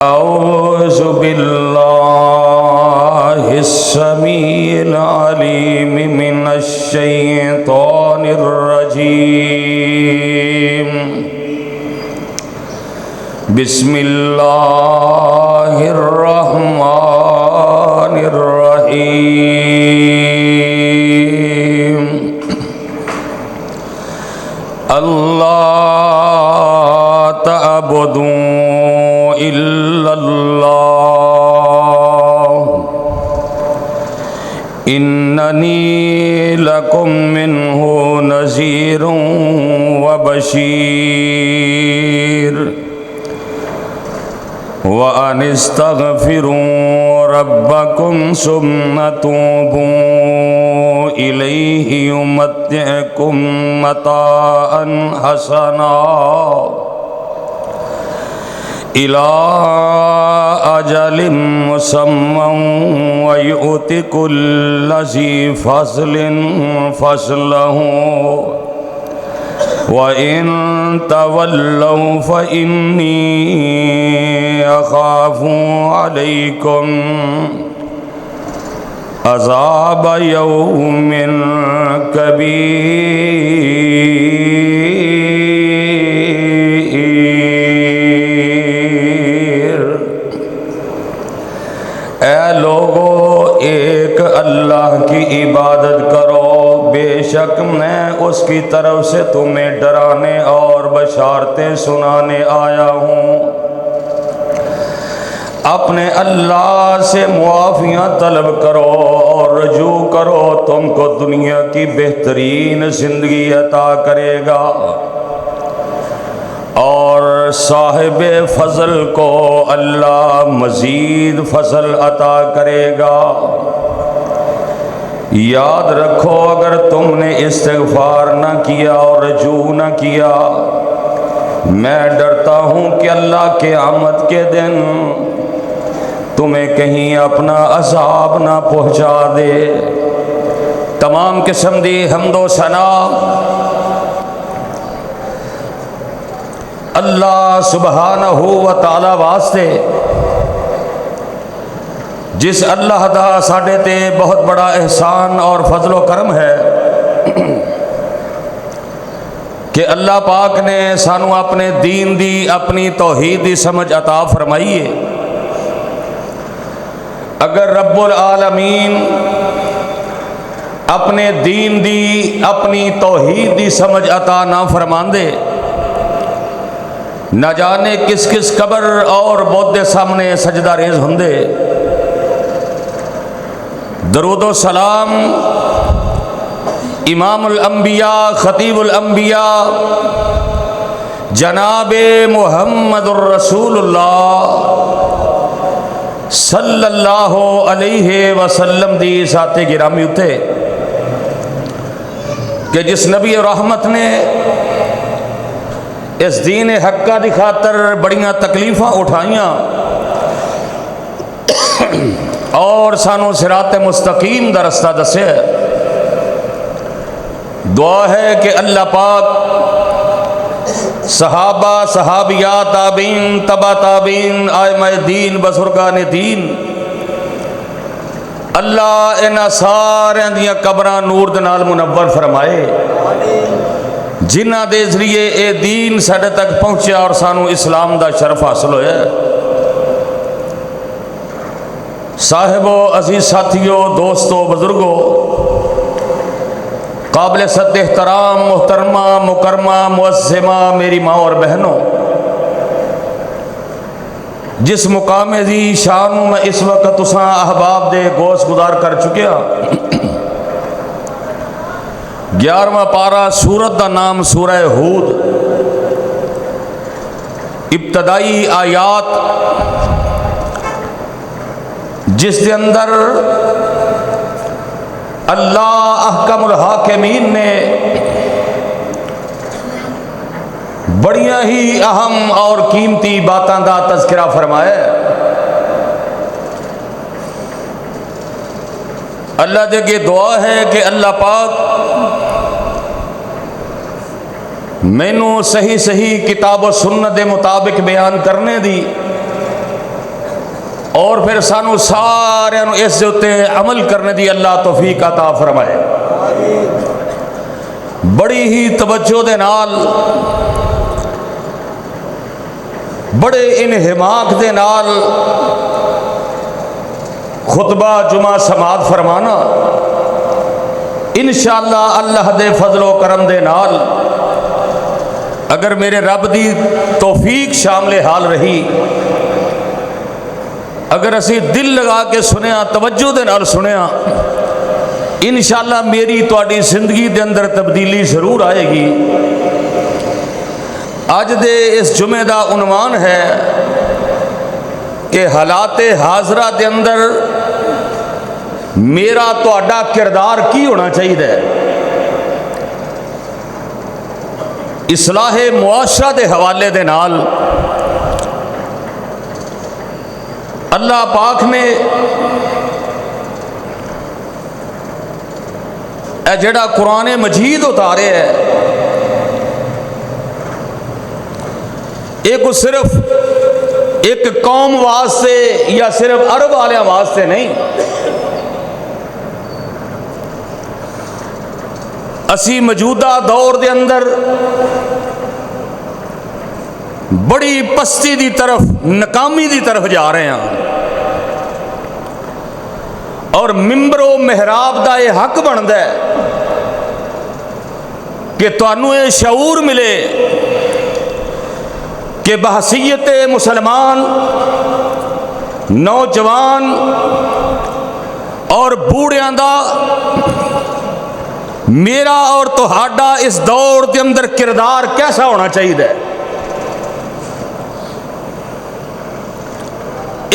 أعوذ بالله السميع العليم من الشيطان الرجيم. بسم الله الرحمن الرحيم. الله تعبدوا إلا الله إنني لكم منه نذير وبشير. وأن استغفروا ربكم ثم توبوا إليه يمتعكم متاعا حسنا إلى أجل مسمى ويؤت كل ذي فضل فضله. وإن تولوا فإني أخاف عليكم عذاب يوم كبير. اے لوگو ایک اللہ کی عبادت کرو، بے شک میں اس کی طرف سے تمہیں ڈرانے اور بشارتیں سنانے آیا ہوں. اپنے اللہ سے معافیاں طلب کرو اور رجوع کرو، تم کو دنیا کی بہترین زندگی عطا کرے گا اور صاحب فضل کو اللہ مزید فضل عطا کرے گا. یاد رکھو اگر تم نے استغفار نہ کیا اور رجوع نہ کیا، میں ڈرتا ہوں کہ اللہ قیامت کے دن تمہیں کہیں اپنا عذاب نہ پہنچا دے. تمام قسم دی حمد و ثنا اللہ سبحانہ و تعالی واسطے، جس اللہ دا ساڈے تے بہت بڑا احسان اور فضل و کرم ہے کہ اللہ پاک نے سانو اپنے دین دی، اپنی توحید دی سمجھ عطا فرمائی ہے. اگر رب العالمین اپنے دین دی، اپنی توحید دی سمجھ عطا نہ فرماندے، نہ جانے کس کس قبر اور بت دے سامنے سجدہ ریز ہوندے. درود و سلام امام الانبیاء، خطیب الانبیاء جناب محمد الرسول اللہ صلی اللہ علیہ وسلم دی ذات گرامی اتے کہ جس نبی رحمت نے اس دین حقہ دی خاطر بڑیاں تکلیفاں اٹھائیاں اور سانو صراط مستقیم دا رستہ دسے. دعا ہے کہ اللہ پاک صحابہ، صحابیات، تابعین، تبع تابعین، ائمہ دین، بزرگان دین، اللہ انہاں سارے دیاں قبراں نور دے نال منور فرمائے، جنہاں دے ذریعے اے دین ساڈے تک پہنچیا اور سانو اسلام دا شرف حاصل ہویا. صاحبو، عزیز ساتھیو، دوستو، بزرگو، قابل صد احترام محترمہ، مکرمہ، معظمہ میری ماں اور بہنوں، جس مقام دی شان میں اس وقت تساں احباب دے گوش گزار کر چکیا، 11واں پارہ سورت دا نام سورہ ہود. ابتدائی آیات جس کے اندر اللہ احکم الحاکمین نے بڑیاں ہی اہم اور قیمتی باتاں دا تذکرہ فرمایا. اللہ دے کے دعا ہے کہ اللہ پاک مینوں صحیح صحیح کتاب و سنت دے مطابق بیان کرنے دی پھر سانو سارے نو اس دے اتے عمل کرنے دی اللہ توفیق عطا فرمائے۔ بڑی ہی توجہ دے نال، بڑے انہماک دے نال خطبہ جمعہ سماعت فرمانا انشاءاللہ اللہ دے فضل و کرم دے نال، اگر میرے رب دی توفیق شامل حال رہی، اگر اسی دل لگا کے سنیا، توجہ دے نال سنیا، انشاءاللہ میری تواڈی زندگی دے اندر تبدیلی ضرور آئے گی۔ اج دے اس جمعے دا عنوان ہے کہ حالات حاضرہ دے اندر میرا تواڈا کردار کی ہونا چاہیے۔ اصلاح معاشرہ دے حوالے دے نال اللہ پاک نے اے جڑا قرآن مجید اتارے ہے، ایک صرف ایک قوم واسطے یا صرف عرب والیاں واسطے نہیں، اسی موجودہ دور دے اندر بڑی پستی دی طرف، ناکامی دی طرف جا رہے ہیں، اور ممبر و محراب دا یہ حق بنتا ہے کہ تانوں یہ شعور ملے کہ بحیثیت مسلمان نوجوان اور بوڑھیاں دا میرا اور تہاڈا اس دور دے اندر کردار کیسا ہونا چاہیے۔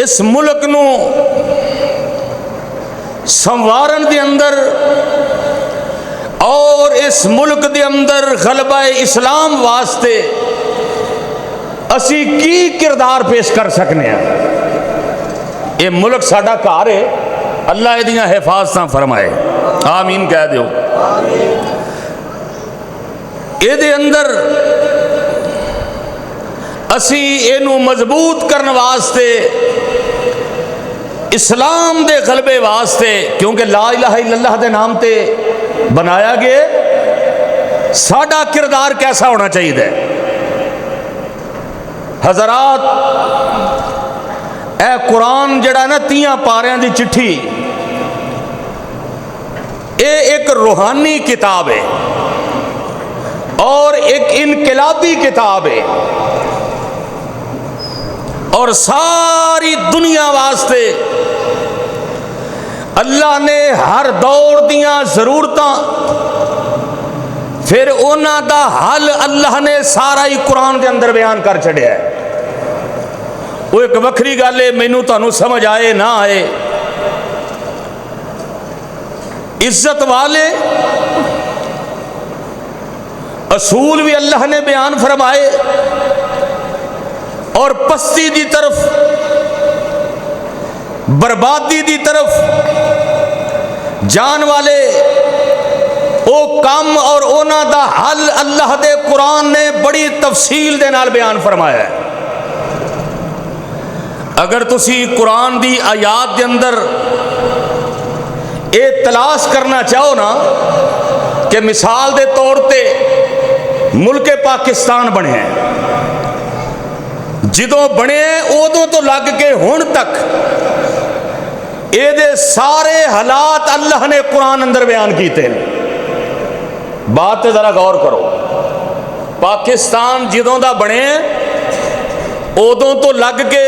اس ملک نو سنوارن دے اندر اور اس ملک دے اندر غلبہ اسلام واسطے اسی کی کردار پیش کر سکنے ہیں۔ یہ ملک ساڈا گھر ہے، اللہ یہ حفاظتاں فرمائے، آمین کہہ دیو۔ یہ اندر اسی اینو مضبوط کرنے واسطے، اسلام دے غلبے واسطے، کیونکہ لا الہ الا اللہ دے نام تے بنایا گئے، ساڈا کردار کیسا ہونا چاہیے۔ حضرات، اے قرآن جڑا نا 30 پاریاں دی چٹھی، اے ایک روحانی کتاب ہے اور ایک انقلابی کتاب ہے، اور ساری دنیا واسطے اللہ نے ہر دور دیاں ضرورتاں، پھر اونا دا حل اللہ نے سارا ہی قرآن دے اندر بیان کر چھڑیا ہے۔ وہ ایک وکری گل ہے، مینوں تانوں سمجھ آئے نہ آئے، عزت والے اصول بھی اللہ نے بیان فرمائے، اور پستی دی طرف، بربادی دی طرف جان والے او کام اور اونا دا حل اللہ دے قرآن نے بڑی تفصیل دے نال بیان فرمایا ہے۔ اگر تسی قرآن دی آیات دے اندر اے تلاش کرنا چاہو نا کہ مثال دے طور تے ملک پاکستان بنے ہیں، جدوں بنے ادوں تو لگ کے ہن تک اے دے سارے حالات اللہ نے قرآن اندر بیان کیتے ہیں۔ بات تے ذرا غور کرو، پاکستان جدوں دا بنے ادوں تو لگ کے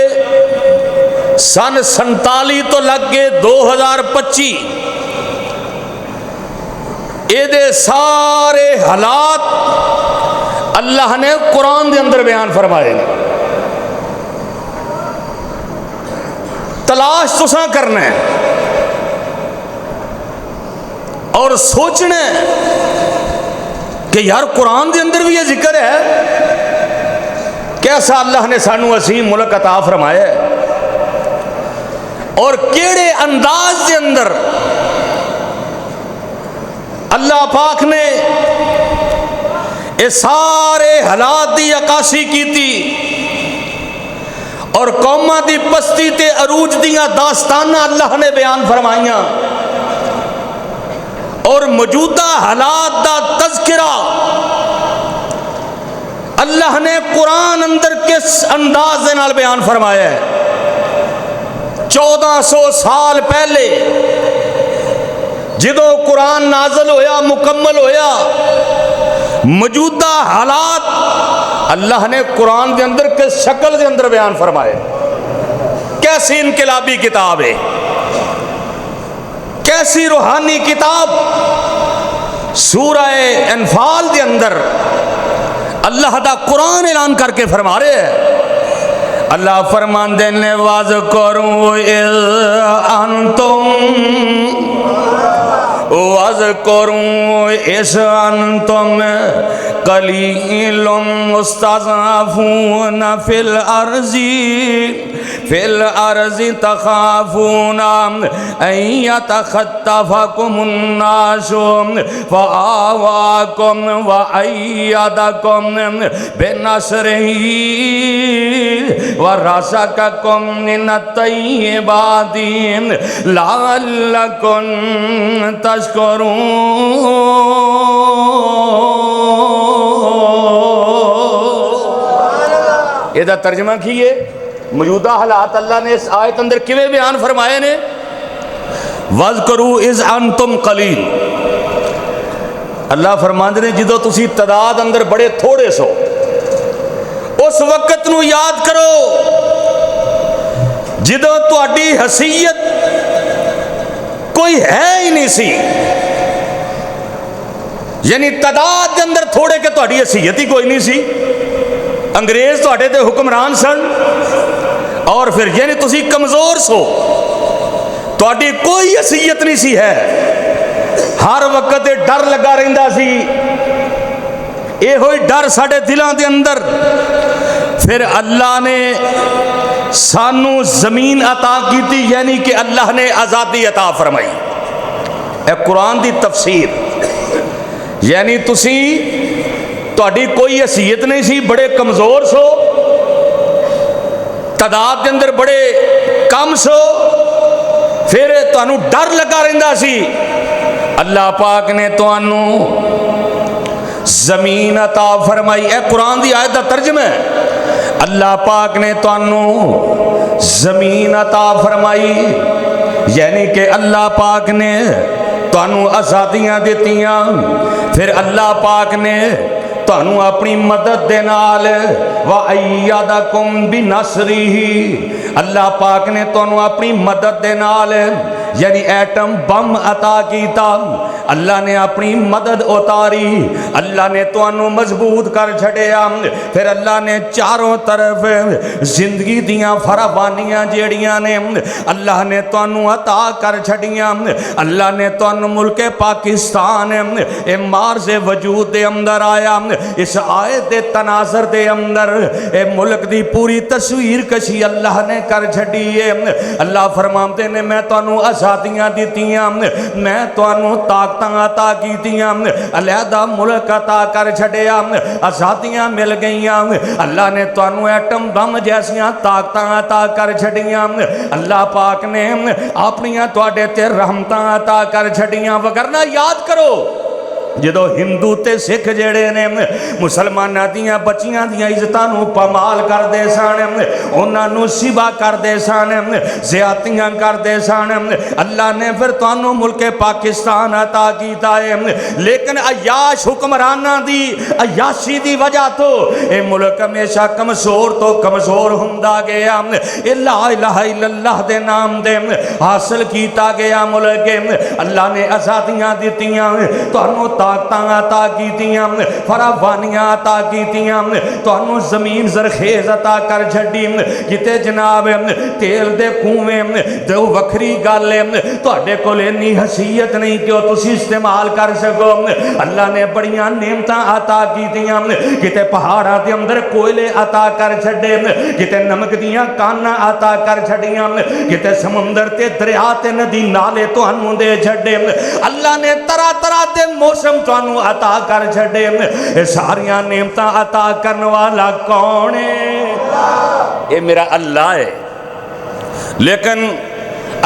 سن 47 تو لگ کے 2025 اے دے سارے حالات اللہ نے قرآن دے اندر بیان فرمائے۔ تلاش تساں کرنا ہے اور سوچنا ہے کہ یار قرآن دے اندر بھی یہ ذکر ہے، کیسا اللہ نے سانو عظیم ملک عطا فرمایا ہے، اور کیڑے انداز دے اندر اللہ پاک نے یہ سارے حالات دی عکاسی کی تھی، اور قوماں دی پستی تے عروج دیاں داستاناں اللہ نے بیان فرمائیاں اور موجودہ حالات دا تذکرہ اللہ نے قرآن اندر کس انداز دے نال بیان فرمایا ہے۔ 1400 سال پہلے جدوں قرآن نازل ہویا مکمل ہویا موجودہ حالات اللہ نے قرآن دے اندر کس شکل دے اندر بیان فرمائے۔ کیسی انقلابی کتاب ہے، کیسی روحانی کتاب۔ سورہ انفال دے اندر اللہ دا قرآن اعلان کر کے فرما رہے ہیں۔ اللہ فرماندے نے وَاذْكُرُوا إِذْ أَنْتُمْ قَلِيلٌ مُسْتَضْعَفُونَ فِي الْأَرْضِ تَخَافُونَ أَنْ يَتَخَطَّفَكُمُ النَّاسُ فَآوَاكُمْ وَأَيَّدَكُمْ بِنَصْرِهِ وَرَزَقَكُمْ مِنَ الطَّيِّبَاتِ لَعَلَّكُمْ یہ دا ترجمہ کیے موجودہ حالات اللہ نے اس آیت اندر کیویں بیان فرمائے نے۔ وَاذْكُرُوا إِذْ أَنْتُمْ قَلِيلٌ، اللہ فرماندے نے جدو تسی تعداد اندر بڑے تھوڑے سو اس وقت نو یاد کرو جدو تہاڈی حیثیت کوئی ہے ہی نہیں سی، یعنی تعداد کے اندر تھوڑے کہ تہاڈی حیثیت ہی کوئی نہیں سی، انگریز تہاڈے تے حکمران سن، اور پھر یعنی تسی کمزور سو، تہاڈی کوئی حیثیت نہیں سی ہے، ہر وقت ڈر لگا رہندا سی، اے ہوئی ڈر ساڈے دلاں دے اندر۔ پھر اللہ نے سانو زمین عطا کی تھی، یعنی کہ اللہ نے آزادی عطا فرمائی۔ اے قرآن دی تفسیر، یعنی تسی تہاڈی کوئی حیثیت نہیں سی، بڑے کمزور سو، تعداد کے اندر بڑے کم سو، پھر تانوں ڈر لگا رہندا سی، اللہ پاک نے تانوں زمین عطا فرمائی۔ اے قرآن دی آیت دا ترجمہ ہے، اللہ پاک نے تانوں زمین عطا فرمائی، یعنی کہ اللہ پاک نے تانوں آزادیاں دیتیاں، پھر اللہ پاک نے تانوں اپنی مدد دے نال وَأَيَّدَكُمْ بِنَصْرِهِ، اللہ پاک نے تانوں اپنی مدد دے نال یعنی ایٹم بم عطا کیتا، اللہ نے اپنی مدد اتاری، اللہ نے تانوں مضبوط کر چھڑیا، پھر اللہ نے چاروں طرف زندگی دیاں فراوانیاں جیڑیاں نے اللہ نے تانوں عطا کر چھڑیاں، اللہ نے تانوں ملک پاکستان اے مارز وجود دے اندر آیا۔ اس آیت دے تناظر دے اندر اے ملک دی پوری تصویر کشی اللہ نے کر چھڑی ہے۔ اللہ فرماتے نے میں تانوں آزادیاں دیتیاں، میں تانوں طاقتاں عطا کیتیاں، علیحدہ ملک عطا کر چھڑیا، آزادیاں مل گئیاں، اللہ نے تانوں ایٹم بم جیسیاں طاقتاں عطا کر چھڑیاں، اللہ پاک نے اپنیاں تواڈے تے رحمتاں عطا کر چھڑیاں۔ وگرنہ یاد کرو جدو ہندو تے سکھ جڑے نے مسلماناں دیاں بچیاں دیاں عزتاں نو پامال کر دے سن، انہاں نو سبا کر دے سن، زیادتیاں کر دے سن، اللہ نے پھر تانوں ملک پاکستان عطا کیتا ہے، لیکن عیاش حکمراناں دی عیاشی دی وجہ تو اے ملک ہمیشہ کمزور تو کمزور ہوندا گیا، لا الہ الا اللہ دے نام دے حاصل کیتا گیا ملک، اللہ نے آزادیاں دتیاں، تانوں طاقتاں عطا کیتیاں، فراوانیاں عطا کیتیاں، تانوں زمین زرخیز عطا کر چھڈی، کتے جناب تیل دے کنویں دو وکھری گل ہے، تہاڈے کول اتنی حیثیت نہیں کہ او تسی استعمال کر سکو، اللہ نے بڑیاں نعمتاں عطا کیتیاں، کتے پہاڑاں دے اندر کوئلے عطا کر چھڈے، کتے نمک دیاں کاناں عطا کر چھڈیاں، کتے سمندر تے دریا تے ندی نالے تانوں دے چھڈے، اللہ نے طرح طرح دے موسم تانوں عطا کر چھڈے، ساریاں نعمتاں عطا کرن والا کون ہے؟ یہ میرا اللہ ہے. لیکن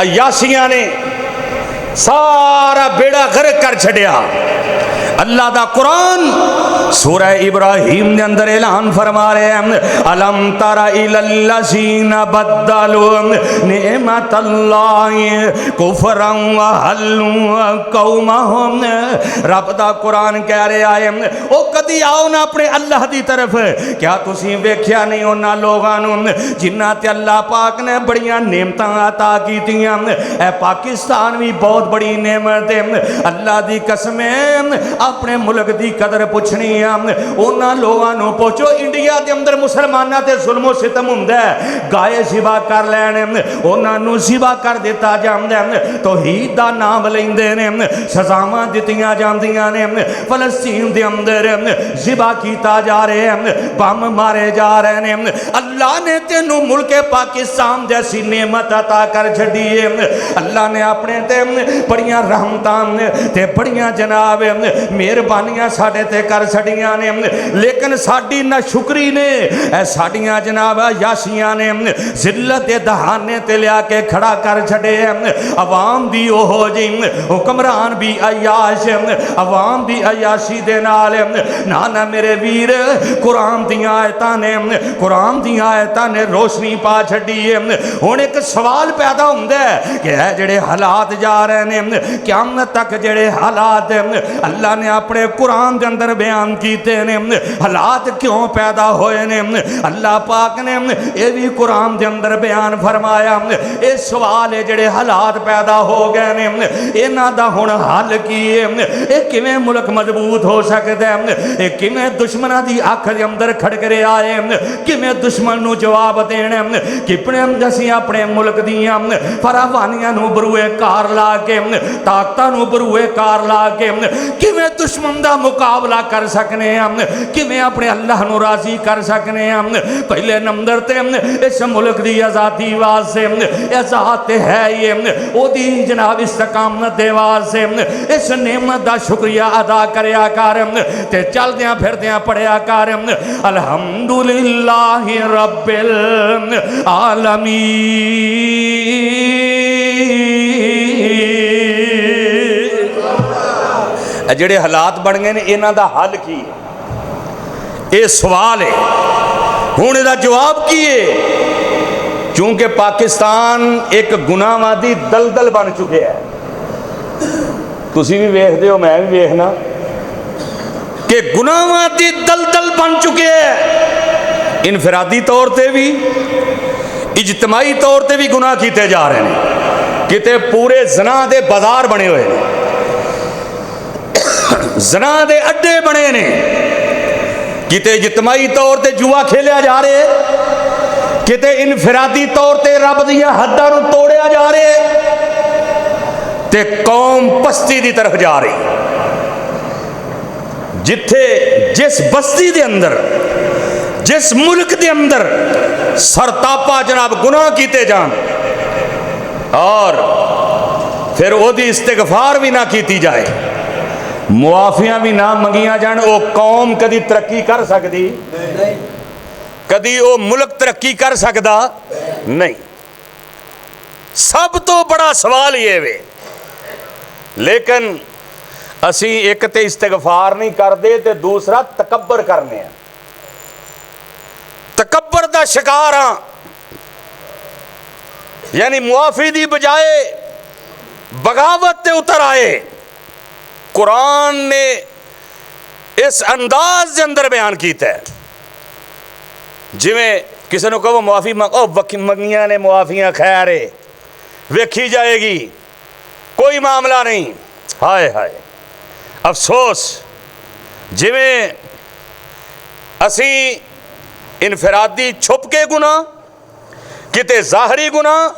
عیاشیاں نے سارا بیڑا غرق کر چھڑیا. اللہ دا قرآن سورہ ابراہیم دے اندر اعلان فرما رہے ہیں الم تر الی الذین بدلوا نعمت اللہ کفرا وحلوا قومہم. رب دا قرآن کہہ رہا ہے او کدی آؤ نا اپنے اللہ دی طرف. کیا تسی ویکھیا نہیں انہاں لوگاں نوں جنہاں تے اللہ پاک نے بڑیاں نعمتاں عطا کیتیاں. اے پاکستان بھی بہت بڑی نعمت ہے. اللہ دی قسم اپنے ملک دی قدر پوچھنی ہے. انہاں لوگاں نوں پوچھو انڈیا دے اندر مسلماناں تے ظلم و ستم ہوندا ہے, گائے ذبح کر لین انہاں نوں ذبح کر دیتا جاندا ہے, توحید دا نام لیندے نے, سزاواں دتیاں جاندیاں نے, فلسطین دے اندر ذبح کیتا جا رہا ہے, بم مارے جا رہے ہیں. اللہ نے تینوں ملک پاکستان جیسی نعمت عطا کر چھڈی ہے. اللہ نے اپنے تے بڑیاں رحمتاں تے بڑیاں جناب مہربانیاں ساڈے تے کر چھڈیاں نے, لیکن ساڈی نہ شکری نے ساڈیاں جناب یاسیاں نے ذلت دے دہانے تے لیا کے کھڑا کر چھڈے. عوام بھی اوہو جی, حکمران بھی عیاش, عوام بھی عیاشی دے نال. نانا میرے ویر قرآن دیاں آیتاں نے روشنی پا چھڈی ہے. ہن ایک سوال پیدا ہوندا ہے کہ اے جڑے حالات جا رہے ہیں قیامت تک جڑے حالات اللہ نے اپنے قرآن دے اندر بیان کیتے نے, حالات کیوں پیدا ہوئے نے, اللہ پاک نے یہ بھی قرآن دے اندر بیان فرمایا. یہ سوال ہے جڑے حالات پیدا ہو گئے نے انہاں دا ہن حل کی ہے, یہ کیویں ملک مضبوط ہو سکدا ہے, یہ کیویں دشمناں دی اکھ دے اندر کھڑکرے آئے, کیویں دشمن نو جواب دینا, کپنے اسی اپنے ملک دیاں فراوانیاں نو بروئے کار لا کے, طاقتاں نو بروئے کار لا کے کیویں دشمن دا مقابلہ کر سکنے ہیں, کیویں اپنے اللہ نو راضی کر سکنے ہیں. پہلے نمبر تے اس ملک دی آزادی واسطے آزاد ہے یہ او دی جناب استقامت دے واسطے اس نعمت دا شکریہ ادا کریا کر تے چلدیاں پھردیاں پڑھیا کر الحمدللہ رب العالمین. جڑے حالات بن گئے نے انہاں دا حل کی ہے, یہ سوال ہے. ہن دا جواب کی ہے؟ چونکہ پاکستان ایک گناہاں دی دلدل بن چکے ہے. تسی بھی ویکھ دے ہو میں بھی ویکھنا کہ گناہاں دی دلدل بن چکے ہے. انفرادی طور تے بھی اجتماعی طور تے بھی گناہ کیتے جا رہے ہیں. کتے پورے زنا دے بازار بنے ہوئے ہیں, زنا دے اڈے بنے نے, کتے اجتماعی طور تے جوا کھیلیا جا رہے, کتے انفرادی طور تے رب دیاں حداں نو توڑیا جا رہے, تے قوم پستی دی طرف جا رہی. جتھے جس بستی دے اندر جس ملک دے اندر سرتاپا جناب گناہ کیتے جان اور پھر او دی استغفار بھی نہ کیتی جائے, معافیاں بھی نہ منگیاں جان, او قوم کدی ترقی کر سکتی نہیں, کدی او ملک ترقی کر سکتا نہیں. سب تو بڑا سوال یہ وے, لیکن اسی ایک تے استغفار نہیں کر دے تے دوسرا تکبر کرنے ہیں, تکبر دا شکار ہاں. یعنی معافی دی بجائے بغاوت تے اتر آئے. قرآن نے اس انداز دے اندر بیان کیتا ہے جویں کسی نے کہو معافی منگیاں نے معافیاں خیر ہے ویکھی جائے گی, کوئی معاملہ نہیں. ہائے ہائے افسوس, جویں اسی انفرادی چھپ کے گناہ کتے ظاہری گناہ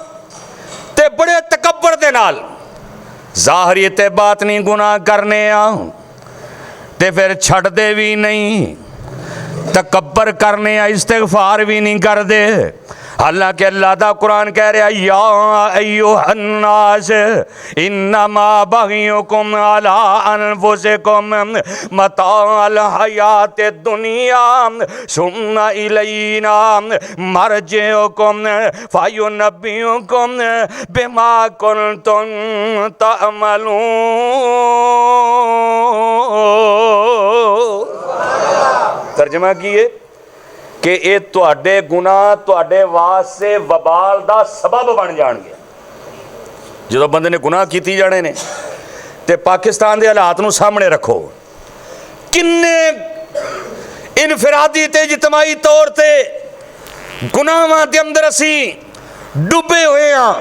تے بڑے تکبر دے نال ظاہری تے باطنی گناہ کرنے آؤں تے پھر چھڑ دے بھی نہیں, تکبر کرنے استغفار بھی نہیں کر دے. حالانکہ اللہ دا قرآن کہہ رہا یا ایوہ الناس انما بغیکم علی انفسکم متاع الحیات الدنیا ثم الینا مرجعکم فینبئکم بما کنتم تعملون۔ ترجمہ کیے کہ یہ تواڈے گناہ تواڈے واسطے وبال دا سبب بن جان گے۔ جدو بندے نے گناہ کیتی جانے نے تے پاکستان دے حالات نو سامنے رکھو، کنے انفرادی تے اجتماعی طور تے گناہاں دے اندر اسی ڈوبے ہوئے ہاں۔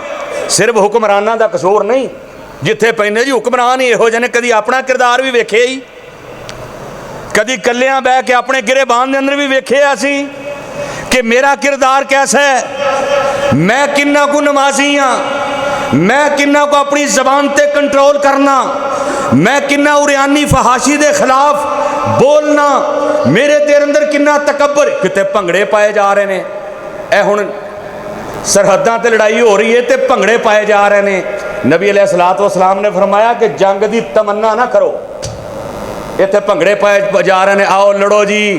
صرف حکمراناں دا قصور نہیں، جتھے پیندے جی حکمران ہی ہو جانے، کدی اپنا کردار بھی ویکھے ہی، کدی کلیاں بہ کے اپنے گرے بان دے اندر بھی ویکھے اسی کہ میرا کردار کیسا ہے، میں کنہ کو نمازی ہاں، میں کنہ کو اپنی زبان تے کنٹرول کرنا، میں کنہ اریانی فحاشی دے خلاف بولنا، میرے دے اندر کنہ تکبر، کتے پنگڑے پائے جا رہے ہیں۔ اے ہن سرحداں تے لڑائی ہو رہی ہے تے پنگڑے پائے جا رہے ہیں۔ نبی علیہ السلام نے فرمایا کہ جنگ دی تمنا نہ کرو، اتنے بھنگڑے پائے جا رہے ہیں، آؤ لڑو جی،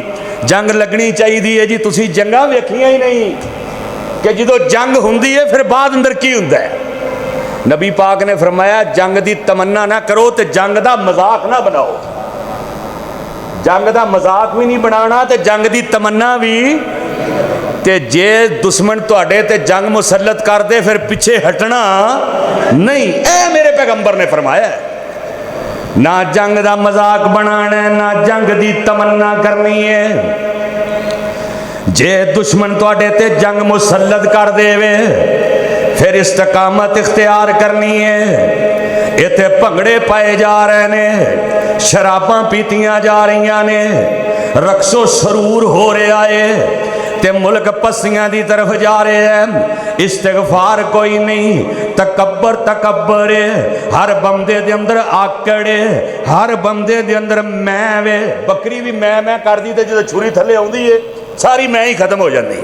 جنگ لگنی چاہیے جی۔ تسی جنگاں ویکھیاں ہی نہیں کہ جدو جنگ ہوندی ہے پھر بعد اندر کی ہوندا ہے۔ نبی پاک نے فرمایا جنگ دی تمنا نہ کرو تے جنگ دا مذاق نہ بناؤ، جنگ دا مذاق بھی نہیں بنانا تے جنگ دی تمنا بھی، تے جے دشمن تواڈے تے جنگ مسلط کر دے پھر پیچھے ہٹنا نہیں۔ اے میرے پیغمبر نے فرمایا ہے، نہ جنگ دا مذاق بنانا ہے، نہ جنگ دی تمنا کرنی ہے۔ جے دشمن تواڈے تے جنگ مسلط کر دے وے پھر استقامت اختیار کرنی ہے۔ ایتھے بھنگڑے پائے جا رہے نے، شراباں پیتیاں جا رہی نے، رقص و سرور ہو رہا ہے تے ملک پسیاں دی طرف جا رہے ہیں، استغفار کوئی نہیں، تکبر ہے، ہر بندے دے اندر آکڑ ہے، ہر بندے دے اندر میں وے، بکری بھی میں کر دی تے جدو چھری تھلے آوندی ہے ساری میں ہی ختم ہو جاندی،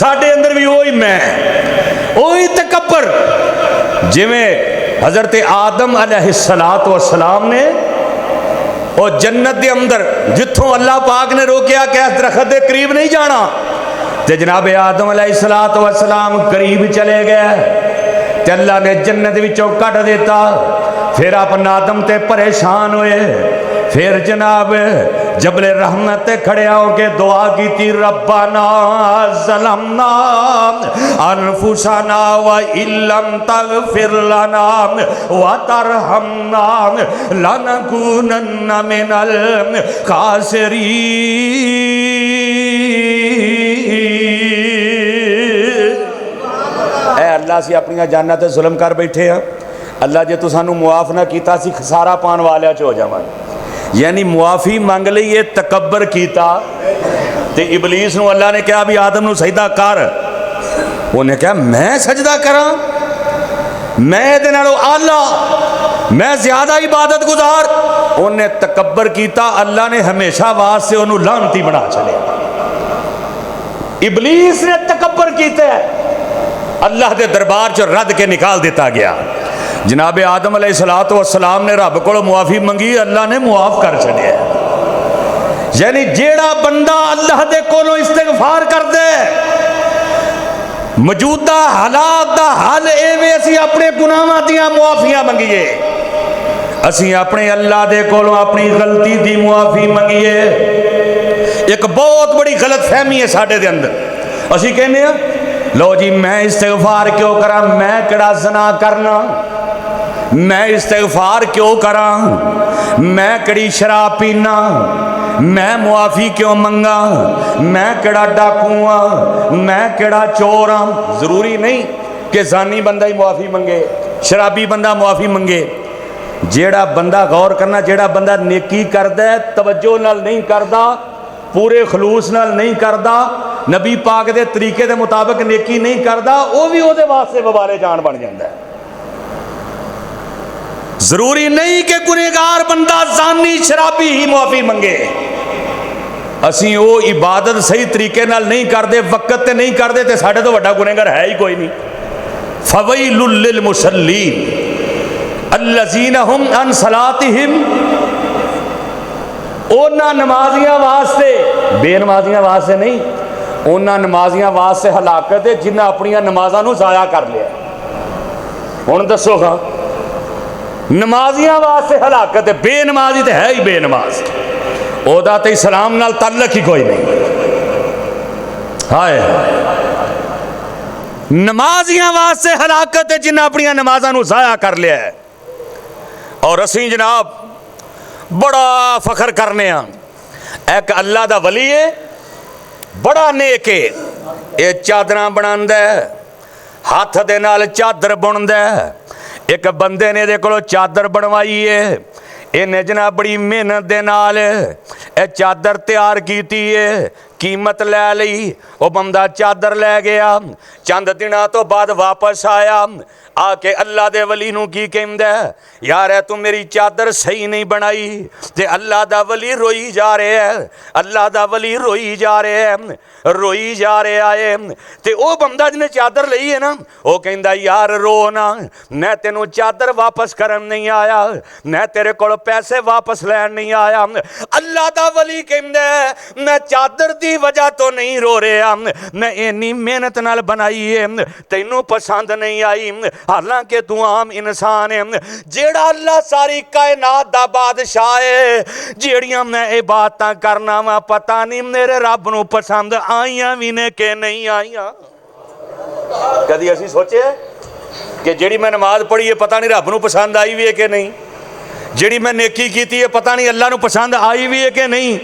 ساڈے اندر بھی وہی میں، وہی تکبر، جویں حضرت آدم علیہ السلام نے اور جنت دے اندر جتھوں اللہ پاک نے روکیا کہ درخت دے قریب نہیں جانا، تے جناب آدم علیہ السلام قریب چلے گئے تے اللہ نے جنت وچوں کٹ دیتا۔ پھر آپ نادم تے پریشان ہوئے، پھر جناب جبل رحمت تے کھڑے ہو کے دعا کی تھی، ربنا ظلمنا انفسنا وَإِن لَّمْ تَغْفِرْ لَنَا وَتَرْحَمْنَا لَنَكُونَنَّ مِنَ الْخَاسِرِينَ۔ اے اللہ سی اپنی جاناں تے ظلم کر بیٹھے ہیں، اللہ جے تو سانو معاف نہ کیتا سی خسارہ پان والے چ ہو جاواں، یعنی معافی مانگ لئیے، تکبر کیتا تے ابلیس نو اللہ نے کہا بھی آدم نو سجدہ کر، انہیں کہا میں سجدہ کراں، میں دے نالوں اعلیٰ، میں زیادہ عبادت گزار، انہیں تکبر کیتا، اللہ نے ہمیشہ واسطے انہوں لعنتی بنا چلے۔ ابلیس نے تکبر کیتا ہے، اللہ دے دربار چ رد کے نکال دیتا گیا۔ جناب آدم علیہ السلام نے رب کو معافی منگی، اللہ نے معاف کر چڑیا۔ یعنی جیڑا بندہ اللہ دے کولوں استغفار کر دے، موجودہ حالات دا حل ایویں اسی اپنے گناہاں دیاں معافیاں منگیے، اسی اپنے اللہ دے کولوں اپنی غلطی دی معافی منگیے۔ ایک بہت بڑی غلط فہمی ہے ساڈے دے اندر، اسی کہنے ہیں لو جی میں استغفار کیوں کراں، میں کیڑا زنا کرنا، میں استغفار کیوں کراں، میں کڑی شراب پینا، میں معافی کیوں منگا، میں کڑا ڈاکوں ہاں، میں کڑا چور ہاں۔ ضروری نہیں کہ زانی بندہ ہی معافی منگے، شرابی بندہ معافی منگے۔ جیڑا بندہ غور کرنا، جیڑا بندہ نیکی کردا ہے توجہ نال نہیں کردا، پورے خلوص نال نہیں کردا، نبی پاک دے طریقے دے مطابق نیکی نہیں کردا، وہ بھی وہ دے واسطے وبال جان بن جاندا ہے۔ ضروری نہیں کہ گنہگار بندہ زانی شرابی ہی معافی منگے، اسی وہ عبادت صحیح طریقے نال نہیں کرتے، وقت تے نہیں کرتے، تے ساڈے تو بڑا گنہگار ہے ہی کوئی نہیں۔ فویل للمصلین الذین ہم عن صلاتہم، اونا نمازیاں واسطے، بے نمازیاں واسطے نہیں، اونا نمازیاں واسطے ہلاکت ہے جنہیں اپنی نمازاں نو ضائع کر لیا۔ ہن دسو ہاں، نمازیاں واسطے ہلاکت ہے، بے نمازی تے ہے ہی بے نماز، او دا تے اسلام نال تعلق ہی کوئی نہیں۔ ہائے نمازیاں واسطے ہلاکت ہے جنہیں اپنی نمازاں نو ضائع کر لیا ہے۔ اور اسی جناب بڑا فخر کرنے ہاں، ایک اللہ دا ولی ہے، بڑا نیک ہے، یہ چادراں بناندا ہے، ہاتھ دے نال چادر بندا ہے۔ ایک بندے نے دے کولوں چادر بنوائی ہے، انہیں جناب بڑی محنت دے نال اے چادر تیار کیتی ہے، قیمت لے لئی، وہ بندہ چادر لے گیا، چند دنوں تو بعد واپس آیا، آ کے اللہ دے ولی نو کی کہندا ہے، یار اے تو میری چادر صحیح نہیں بنائی، تے اللہ دا ولی روئی جا رہے ہے، اللہ دا ولی روئی جا رہے ہے، روئی جا رہے آئے، تے او بندہ جنہیں چادر لئی ہے نا، وہ کہندا یار رو نا، میں تینوں چادر واپس کرن نہیں آیا، میں تیرے کول پیسے واپس لین نہیں آیا۔ اللہ دا ولی کہندا ہے میں چادر دی وجہ تو نہیں رو رہا، میں اینی محنت نال بنائی ہے، تینوں پسند نہیں آئی، حالانکہ تو عام انسان ہے، جیڑا اللہ ساری کائنات دا بادشاہ ہے، جیڑیاں میں عبادتاں کرنا وا پتہ نہیں میرے رب نو پسند آئیاں بھی نے کہ نہیں آئیاں۔ کدی اسی سوچے کہ جیڑی میں نماز پڑھی ہے پتہ نہیں رب نو پسند آئی بھی ہے کہ نہیں، جیڑی میں نیکی کیتی ہے پتہ نہیں اللہ نو پسند آئی بھی ہے کہ نہیں۔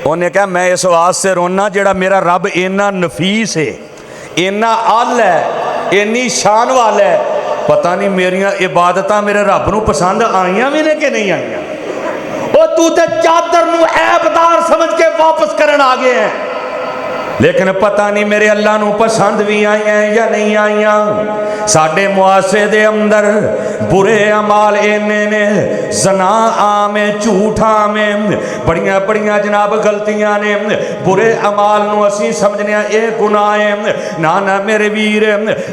انہیں کہا میں اس واسطے رونا جیڑا میرا رب اینا نفیس ہے، اینا عال ہے، اینی شان والا ہے، پتہ نہیں میریاں عبادتاں میرے رب نو پسند آئیاں بھی نے کہ نہیں آئیاں۔ او تو تے چادر نو عیبدار سمجھ کے واپس کرن آگے ہیں، لیکن پتہ نہیں میرے اللہ نو پسند بھی آئی ہیں یا نہیں آئیاں۔ ساڑھے معاشرے دے اندر برے عمال اینے نے، زنا عام ہے، جھوٹ عام ہے، بڑیاں بڑیاں جناب غلطیاں نے، برے عمال نو اسی سمجھنے اے گناہ ہے۔ نانا میرے ویر،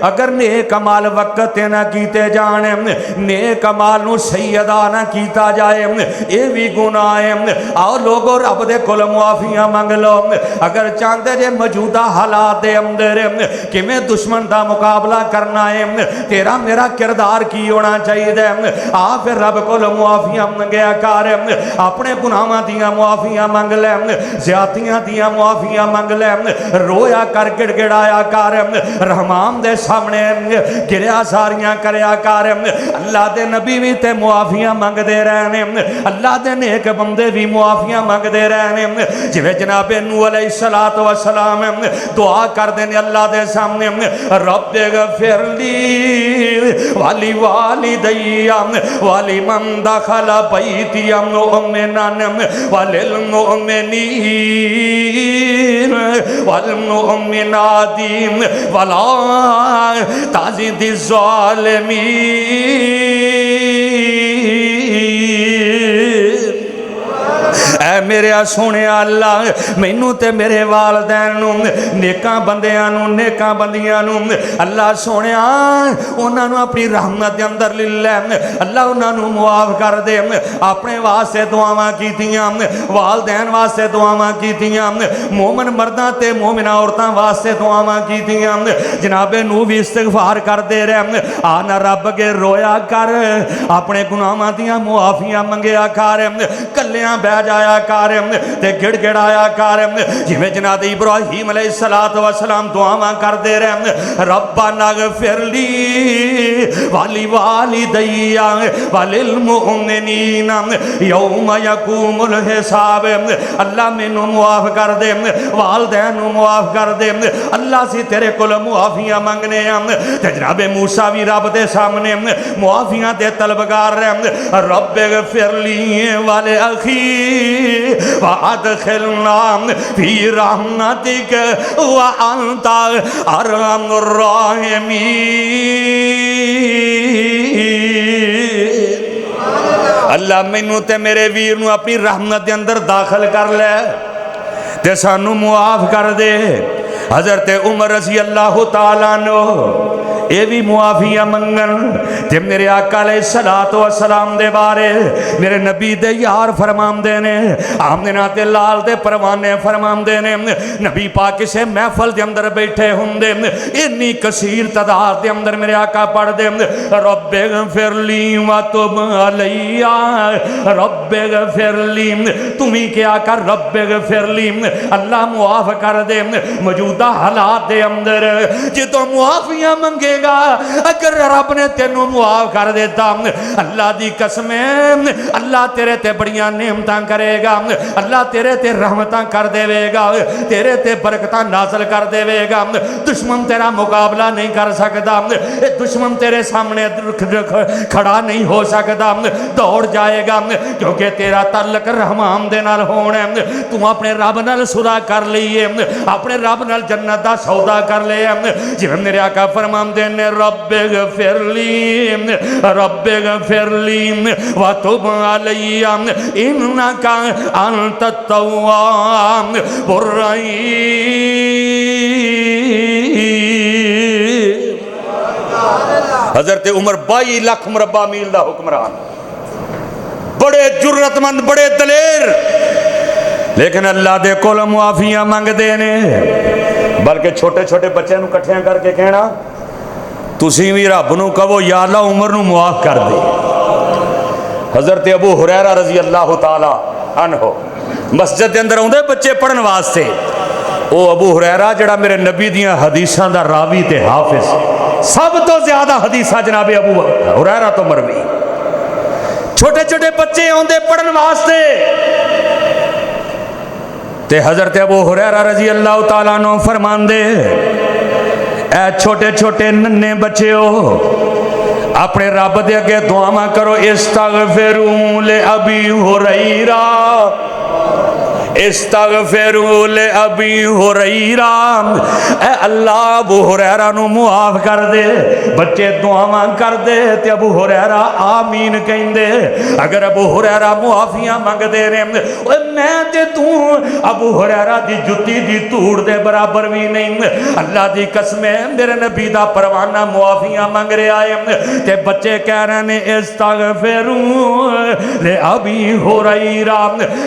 اگر نیک عمال وقت نہ کیتے جانے، نیک عمال نو صحیح ادا نہ کیتا جائے، اے بھی گناہ ہے۔ آؤ لوگو رب دے کول معافیاں مانگ لو، اگر چاندے جے موجودہ حالات دے اندر کہ میں دشمن دا مقابلہ کرنا ہے، تیرا میرا کردار کی ہونا چاہیے دے، آپ پھر رب کو معافیاں منگیا کر، اپنے گناہاں دیاں معافیاں منگ لے، زیادتیاں دیاں معافیاں منگ لے، رویا کر گڑ گڑایا کر، رحمان دے سامنے گریا ساریاں کریا کر۔ اللہ دے نبی بھی تے معافیاں منگ دے رہنے، اللہ دے نیک بندے بھی معافیاں منگ دے رہنے، جویں جناب نوح علیہ السلام دعا کر دینے اللہ دے سامنے، رب اغفر لی والی والدی والی من دخل بیتی مؤمنا وللمؤمنین والمؤمنات ولا تزد الظالمین۔ اے میرے سونے اللہ، مینوں تے میرے والدین نو، نیکاں بندیاں نو، نیکاں بندیاں نو اللہ سونے انہاں نو اپنی رحمت دے اندر لے لے، اللہ انہاں نو معاف کر دے۔ اپنے واسطے دعاواں کیتیاں، والدین واسطے دعاواں کیتیاں، مومن مرداں تے مومنہ عورتاں واسطے دعاواں کیتیاں، جناب نو بھی استغفار کر دے رہے، آنا رب کے رویا کر، اپنے گناہاں دیاں معافیاں منگیا کر، کلیاں بہ جایا کر تے گڑ گڑایا کر، جویں جناب ابراہیم علیہ السلام دعاواں کر دے رہے، ربنا اغفر لی والی والدی وللمؤمنین یوم یقوم الحساب۔ اللہ مینوں معاف کر دے، والدین نو معاف کر دے، اللہ سی تیرے کول معافیاں منگنے تے جناب موسیٰ بھی رب دے سامنے معافیاں دے طلبگار رہے، رب اغفر لی والے اخی وادخلنا فی رحمتک وانت ارحم الراحمین۔ اللہ مینوں تے میرے ویر نو اپنی رحمت دے اندر داخل کر لے، تے سانو معاف کر دے۔ حضرت عمر رضی اللہ تعالیٰ عنہ اے بھی معافیاں منگن تے میرے آقا علیہ السلام دے بارے میرے نبی دے یار فرمان دے نے آمنہ تے لال دے پروانے فرمان دے نے نبی پاک سے محفل دے اندر بیٹھے ہوں دے انی کثیر تعداد دے اندر میرے آقا پڑھ دے رب اغفر لی وتب علی رب اغفر لی تمہیں کیا کر رب اغفر لی اللہ معاف کر دے موجودہ حالات دے اندر جدو معافیاں منگے گا اگر رب نے تینوں معاف کر دیتا اللہ دی قسمیں اللہ تیرے تے بڑیاں نعمتاں کرے گا اللہ تیرے تے رحمتاں کر دے گا تیرے تے برکتاں نازل کر دے گا دشمن تیرا مقابلہ نہیں کر سکتا دشمن تیرے سامنے کھڑا نہیں ہو سکتا دوڑ جائے گا کیونکہ تیرا تعلق رحمان دے نال ہونا تو اپنے رب نال صلح کر لیے اپنے رب نال جنت دا سودا کر لے جی میرے آقا فرمان دے نے رب اغفر لی وتب علی انکا انت التواب الرحیم۔ حضرت عمر 22 لاکھ مربع میل دا حکمران بڑے جرت مند بڑے دلیر لیکن اللہ دے کول معافیاں منگ دے نے بلکہ چھوٹے چھوٹے بچے نو کٹھیاں کر کے کہنا تسی بھی رب نو کہو یا اللہ عمر نو معاف کر دے۔ حضرت ابو ہریرہ رضی اللہ تعالی عنہ مسجد دے اندر ہوندے بچے پڑھن واسطے او ابو ہریرہ جڑا میرے نبی دیاں حدیثاں دا راوی تے حافظ سب تو زیادہ حدیثاں جناب ابو ہریرہ تو مروی چھوٹے چھوٹے بچے ہوندے پڑھن واسطے تے حضرت ابو ہریرہ رضی اللہ تعالیٰ عنہ فرمان دے اے چھوٹے چھوٹے ننے بچے ہو اپنے رب دے اگے دعا کرو استغفروا لأبی ہریرہ استغفروا لأبی ہریرہ اے اللہ ابو ہریرہ نو معاف کر دے بچے دعاواں کر دے تے ابو ہریرہ آمین کہیں دے اگر ابو ہریرہ معافیاں منگ دے رہے میں تے تو ابو ہریرہ دی جتی دی توڑ دے برابر بھی نہیں اللہ دی قسمیں میرے نبی دا پروانہ معافیاں منگ رہے آئے تے بچے کہہ رہے ہیں استغفروا لأبی ہریرہ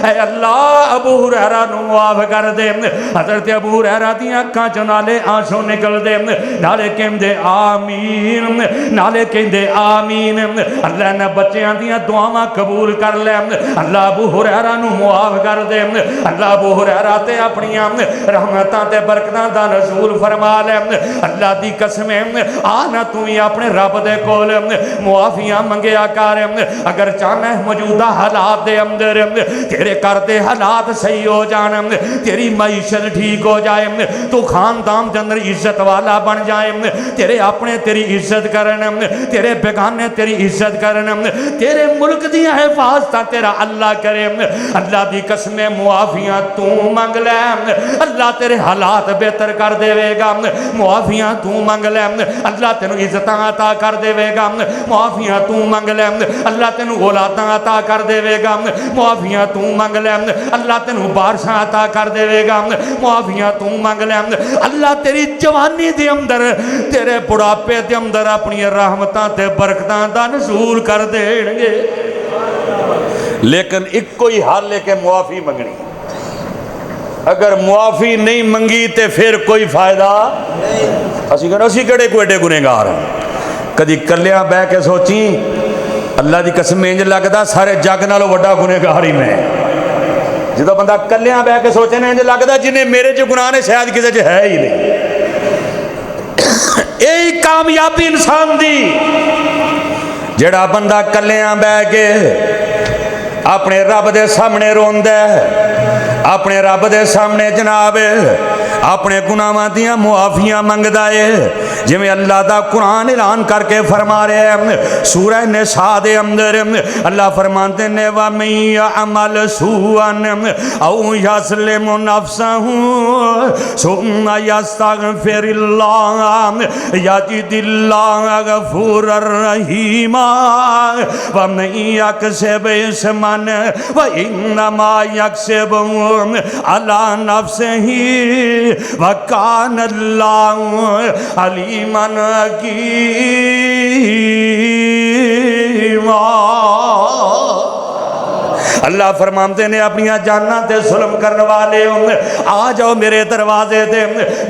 اے اللہ ابو ہریرہ نو معاف کر دے حضرت ابو ہریرہ دی آنکھاں چوں نالے آنسو نکل دے نالے کہندے آمین نالے کہندے آمین اللہ نے بچیاں دیاں دعاواں قبول کر لے اللہ ابو ہریرہ نو معاف کر دے اللہ ابو ہریرہ تے اپنیاں رحمتاں تے برکتاں دا نزول فرما لے اللہ دی قسمیں آنا تو ہی اپنے رب دے کول معافیاں منگیا کر اگر چاہنا ہے موجودہ حالات دے اندر تیرے کردے حالات صحیح ہو جانا تیری معیشت ٹھیک ہو جائے تو خاندان کے اندر عزت والا بن جائے تیرے اپنے تیری عزت کرنا تیرے بیگانے تیری عزت کرنا تیرے ملک دی حفاظت تیرا اللہ کرے اللہ دی قسمیں معافیاں تو منگ لے اللہ تیرے حالات بہتر کر دے گا معافیاں تو منگ لے اللہ تینو عزتاں عطا کر دے گا معافیاں تو منگ لے اللہ تینو اولاداں عطا کر دے گا معافیاں تو منگ لے اللہ تینو بارشاں عطا کر دے گا معافیاں تو منگ لے اللہ تیری جوانی دے اندر تیرے بڑھاپے دے اندر اپنی رحمتاں تے برکتاں دا نزول کر دیں گے لیکن ایک کوئی حال لے کے معافی منگنی اگر معافی نہیں منگی تے پھر کوئی فائدہ اسی کڑے کو ایڈے گنہگار ہیں کدی کلیاں بہ کے سوچی اللہ دی قسم انج لگدا سارے جگ نالوں وڈا گنہگار ہی میں جدو بندہ کلیاں بہ کے سوچے نا انج لگدا جنہیں میرے جو گناہ نے شاید کسی جو ہے ہی نہیں یہی کامیابی انسان دی جڑا بندہ کلیاں بہ کے اپنے رب دے سامنے روندہ ہے اپنے رب دے سامنے جناب اپنے گناہاں دیاں معافیاں منگدا ہے جویں اللہ دا قرآن اعلان کر کے فرما رہے ہیں سورہ نساء دے اندر اللہ فرماتے ہیں وَمَن يَعْمَلْ سُوءًا أَوْ يَظْلِمُ نَفْسَهُ ثُمَّ يَسْتَغْفِرِ اللَّهَ يَجِدِ اللَّهَ غَفُورًا رَحِيمًا وَمَن يَكْسِبْ إِثْمًا وَإِنَّمَا يَكْسِبُهُ عَلَى نَفْسِهِ وَكَانَ اللَّهُ عَلِيمًا حَكِيمًا۔ اللہ فرماتے ہیں اپنی جاناں تے ظلم کرنے والے آ جاؤ میرے دروازے تے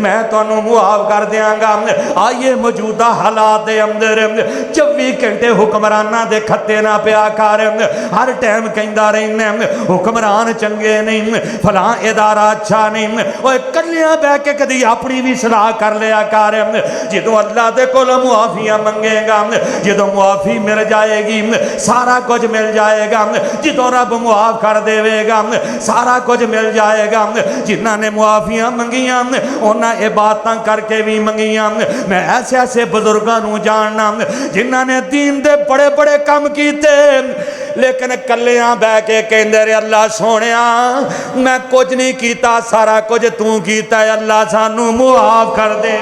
میں تانوں معاف کر دیاں گا۔ آئیے موجودہ حالات دے اندر 24 گھنٹے حکمراناں دے کھتے نہ پیا کر ہر ٹائم کہندا رہنا حکمران چنگے نہیں فلاں ادارہ اچھا نہیں اوے کلیاں بہ کے کدی اپنی بھی صلاح کر لیا کر جدوں اللہ دے کول معافیاں منگے گا جدوں معافی مل جائے گی سارا کچھ مل جائے گا جدوں رب معاف کر دے گا سارا کچھ مل جائے گا۔ جنہاں نے معافیاں منگیاں انہاں عبادتاں کر کے بھی منگیاں۔ میں ایسے ایسے بزرگاں نوں جاننا جنہاں نے دین دے بڑے بڑے کام کیتے لیکن کلیاں بہ کے کہندے رہے اللہ سونیا میں کچھ نہیں کیتا سارا کچھ تو کیتا ہے اللہ سانوں معاف کر دے۔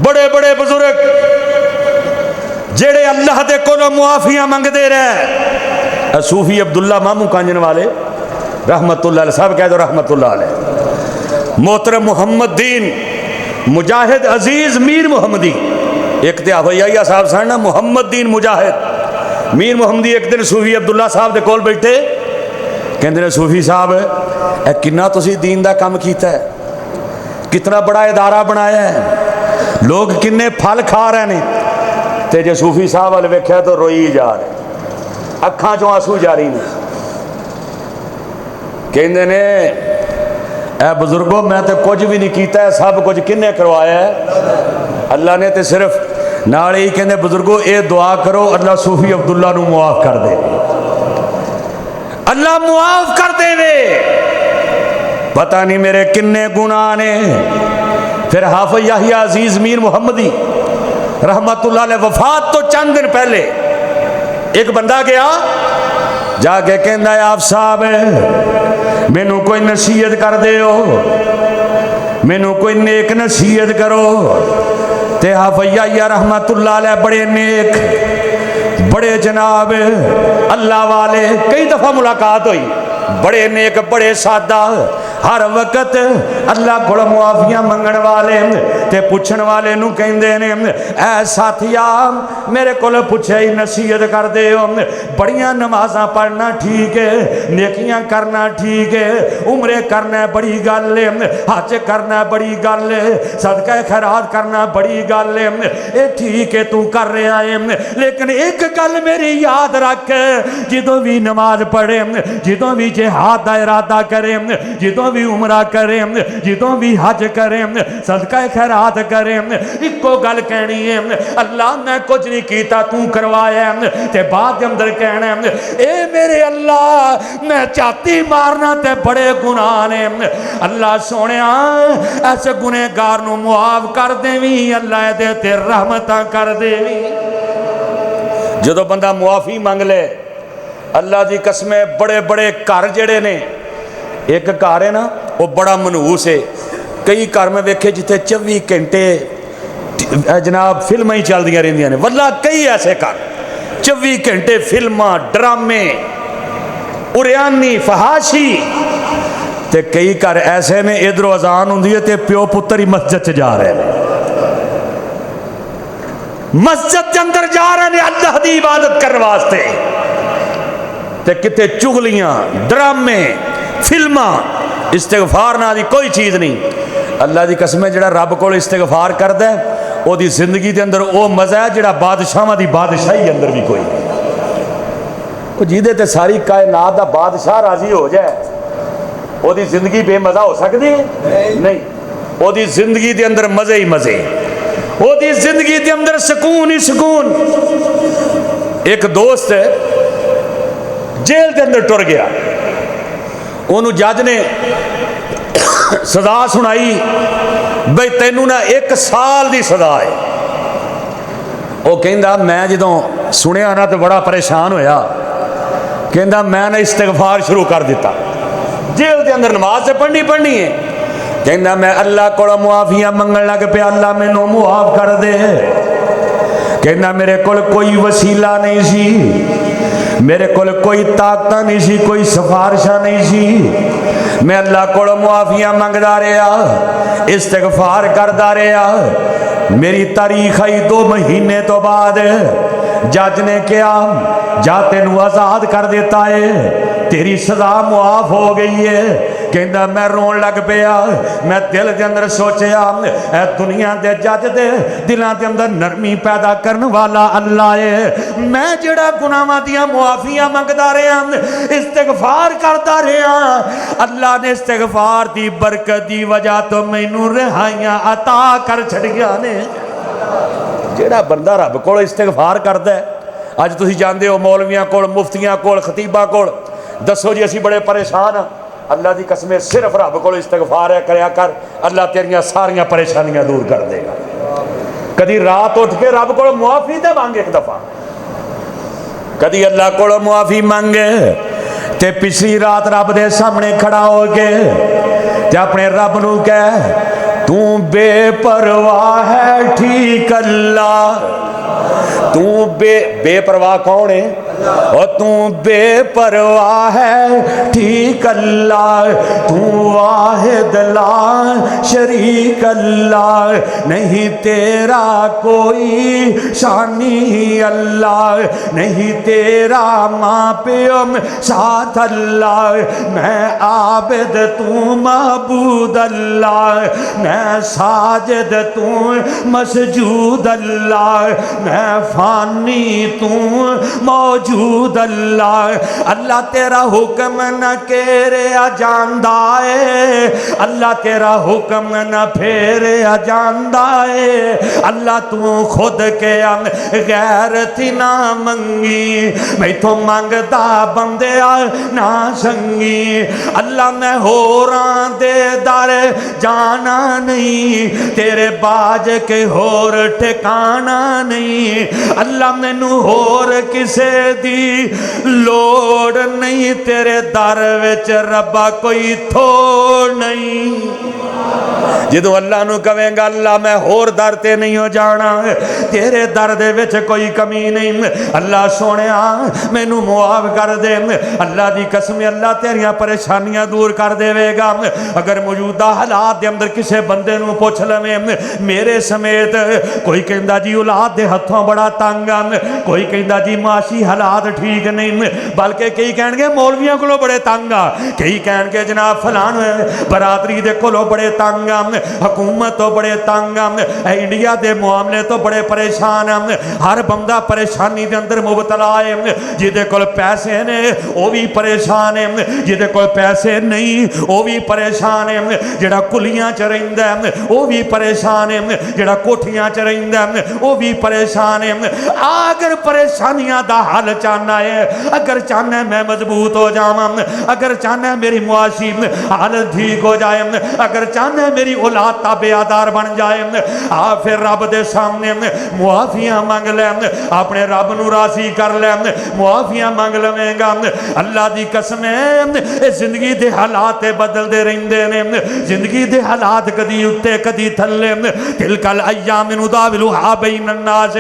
بڑے بڑے بزرگ جڑے اللہ دے کولوں معافیاں منگ دے رہے صوفی عبداللہ مامو کانجن والے رحمت اللہ علیہ صاحب کہہ دو رحمت اللہ علیہ محترم محمد دین مجاہد عزیز میر محمدی ایک تے آفیہ صاحب ساننا محمد دین مجاہد میر محمدی ایک دن صوفی عبداللہ صاحب دے کول بیٹھے کہندے نے صوفی صاحب اے کنہ تسی دین دا کام کیتا ہے کتنا بڑا ادارہ بنایا ہے لوگ کنے پھل کھا رہے ہیں تے جے صوفی صاحب والے ویکھیا تو روئی جا رہے اکھاں چوں آنسو جاری نے کہندے نے اے بزرگوں میں تے کچھ بھی نہیں کیتا ہے سب کچھ کنے کروایا ہے اللہ نے تے صرف نالے ہی کہندے بزرگوں اے دعا کرو اللہ صوفی عبداللہ نو معاف کر دے اللہ معاف کر دے وے پتہ نہیں میرے کنے گناہ نے۔ پھر حافظ یحییٰ عزیز میر محمدی رحمت اللہ علیہ وفات تو چند دن پہلے ایک بندہ گیا جا کے کہندا ہے آپ صاحب مینوں کوئی نصیحت کر دے ہو مینوں کوئی نیک نصیحت کرو تے حافظ یحییٰ رحمت اللہ علیہ بڑے نیک بڑے جناب اللہ والے کئی دفعہ ملاقات ہوئی بڑے نیک بڑے سادہ ہر وقت اللہ کو معافیاں منگن والے تے پوچھن والے نو کہندے نے اے ساتھیا میرے کول پوچھے ہی نصیحت کر دے ہو بڑیاں نمازاں پڑھنا ٹھیک ہے نیکیاں کرنا ٹھیک ہے عمرے کرنا بڑی گل ہے حج کرنا بڑی گل ہے صدقہ خیرات کرنا بڑی گل ہے اے ٹھیک ہے تو کر رہا ہے لیکن ایک گل میری یاد رکھ جدوں بھی نماز پڑھے جدوں بھی جہاد دا ارادہ کرے جدوں بھی عمرہ کریں جدوں بھی حج کریں صدقہ خیرات کریں ایک کو گل کہنی ہے اللہ میں کچھ نہیں کیتا تو کروایا تے بعد اندر کہنا اے میرے اللہ میں چاتی مارنا تے بڑے گناہ نے اللہ سونیا ایسے گنہگار نو معاف کر دیویں اللہ دے تے رحمتاں کر دیویں۔ جدو بندہ معافی مانگ لے اللہ دی قسمیں بڑے بڑے گھر جڑے نے ایک گھر ہے نا وہ بڑا منحوس ہے کئی گھر میں ویکھے جتے 24 گھنٹے جناب فلمیں ہی چل دیا رہندیاں نے واللہ کئی ایسے گھر 24 گھنٹے فلماں ڈرامے اریانی فحاشی تے کئی گھر ایسے نے ادھر اذان ہوندی ہے تے پیو پتر ہی مسجد چ جا رہے ہیں مسجد کے اندر جا رہے ہیں اللہ دی عبادت کرنے واسطے تے کتے چغلیاں ڈرامے فلماں استغفار نہ دی کوئی چیز نہیں اللہ دی قسمیں جڑا رب کو استغفار کردا ہے او دی زندگی دے اندر او مزہ ہے جڑا بادشاہاں دی بادشاہی اندر بھی کوئی نہیں او جیدے تے ساری کائنات دا بادشاہ راضی ہو جائے او دی زندگی بے مزہ ہو سکتی ہے نہیں او دی زندگی دے اندر مزے ہی مزے او دی زندگی دے اندر سکون ہی سکون۔ ایک دوست جیل دے اندر ٹر گیا انہوں جج نے سزا سنائی بھئی تینوں نہ 1 سال دی سزا ہے. وہ کہندا میں جدوں سنیا نا تو بڑا پریشان ہویا. کہندا میں نے استغفار شروع کر دیتا. جیل دے اندر نماز سے پڑھنی ہے. کہندا میں اللہ کو معافیاں منگن لگ پیا اللہ مینوں معاف کر دے. کہندا میرے کول کوئی وسیلہ نہیں سی, میرے کول کوئی طاقت نہیں سی, کوئی سفارشہ نہیں سی. میں اللہ کو معافیاں منگدا رہا, استغفار کردا رہا. میری تاریخ آئی 2 مہینے تو بعد جج نے کہا جا تینوں آزاد کر دیتا ہے, تیری سزا معاف ہو گئی ہے. کہندا میں رون لگ پیا. میں دل دے اندر سوچیا اے دنیا دے جج دے دلاں دے اندر نرمی پیدا کرن والا اللہ ہے. میں جڑا گناہاں دیاں معافیاں منگدا رہا, استغفار کردا رہا, اللہ نے استغفار دی برکت دی وجہ تو مینوں رہائیاں عطا کر چھڑیا نے. جڑا بندہ رب کول استغفار کردا ہے, اج تسی جاندے ہو مولویاں کول, مفتیاں کول, خطیباں کول, دسو جی اسی بڑے پریشان ہاں. اللہ دی قسم صرف رب کو استغفار ہے کریا کر, اللہ تیریاں ساریاں پریشانیاں دور کر دے گا. کدی رات اٹھ کے رب کو معافی تے مانگ, ایک دفعہ کدی اللہ کو معافی مانگے تے پچھلی رات رب دے سامنے کھڑا ہو کے تے اپنے رب نو کہے تو بے پرواہ ہے ٹھیک اللہ. تو بے پرواہ کون ہے؟ اور تو بے پرواہ ہے ٹھیک اللہ. تو واحد لا شریک اللہ, نہیں تیرا کوئی شانی اللہ, نہیں تیرا ماں پیوم ساتھ اللہ. میں عابد تو معبود اللہ, میں ساجد تو مسجود اللہ, میں فانی تو موجود اللہ. اللہ تیرا حکم نہ کیریا جاندا ہے, اللہ تیرا حکم نہ پھیریا جاندا ہے. اللہ تو خود کے غیر تھی نہ منگی, میں تو مانگدا بندیا نہ سنگی. اللہ میں ہوران دے در جانا نہیں, تیرے باج کے ہور ٹھکانا نہیں. اللہ مینوں ہور کسے دی لوڑ نہیں, تیرے در وچ ربا کوئی تھوڑ نہیں. جدو اللہ نو کہیں گا اللہ میں ہور در تے نہیں ہو جانا, تیرے در دے وچ کوئی کمی نہیں. اللہ سونیا مینوں معاف کر دے. اللہ دی قسم اللہ تیریاں پریشانیاں دور کر دے گا. اگر موجودہ حالات دے اندر کسے بندے نو پوچھ لویں, میرے سمیت کوئی کہندا جی اولاد دے ہتھوں بڑا تنگ, کوئی کہندا جی معاشی حالات ٹھیک نہیں, بلکہ کئی کہن گے مولویاں کولو بڑے تنگ, کئی کہن گے جناب فلان برادری دے کولو بڑے تنگ, حکومت تو بڑے تنگ, انڈیا دے معاملے تو بڑے پریشان. ہر بندہ پریشانی دے اندر مبتلا ہے. جدے کول پیسے نے وہ بھی پریشان ہے, جدے کول پیسے نہیں وہ بھی پریشان ہے, جڑا کلیاں چ رہندا ہے وہ بھی پریشان ہے, جڑا کوٹھیاں چ رہندا ہے وہ بھی پریشان ہے. اگر پریشانیاں دا حل چاہنا ہے, اگر چاہنا ہے میں مضبوط ہو جاواں, اگر چاہنا ہے میری معاشی حالت ٹھیک ہو جائے, اگر چاہنا ہے میری اولاد تابعدار بن جائے, پھر رب دے سامنے معافیاں مانگ لے, اپنے رب نو راضی کر لے, معافیاں مانگ لویں گا. اللہ دی قسم ہے زندگی دے حالات بدل دے رہندے نے, زندگی دے حالات کدی اتے کدی تھلے, تلکل ایام نداولھا بین الناس.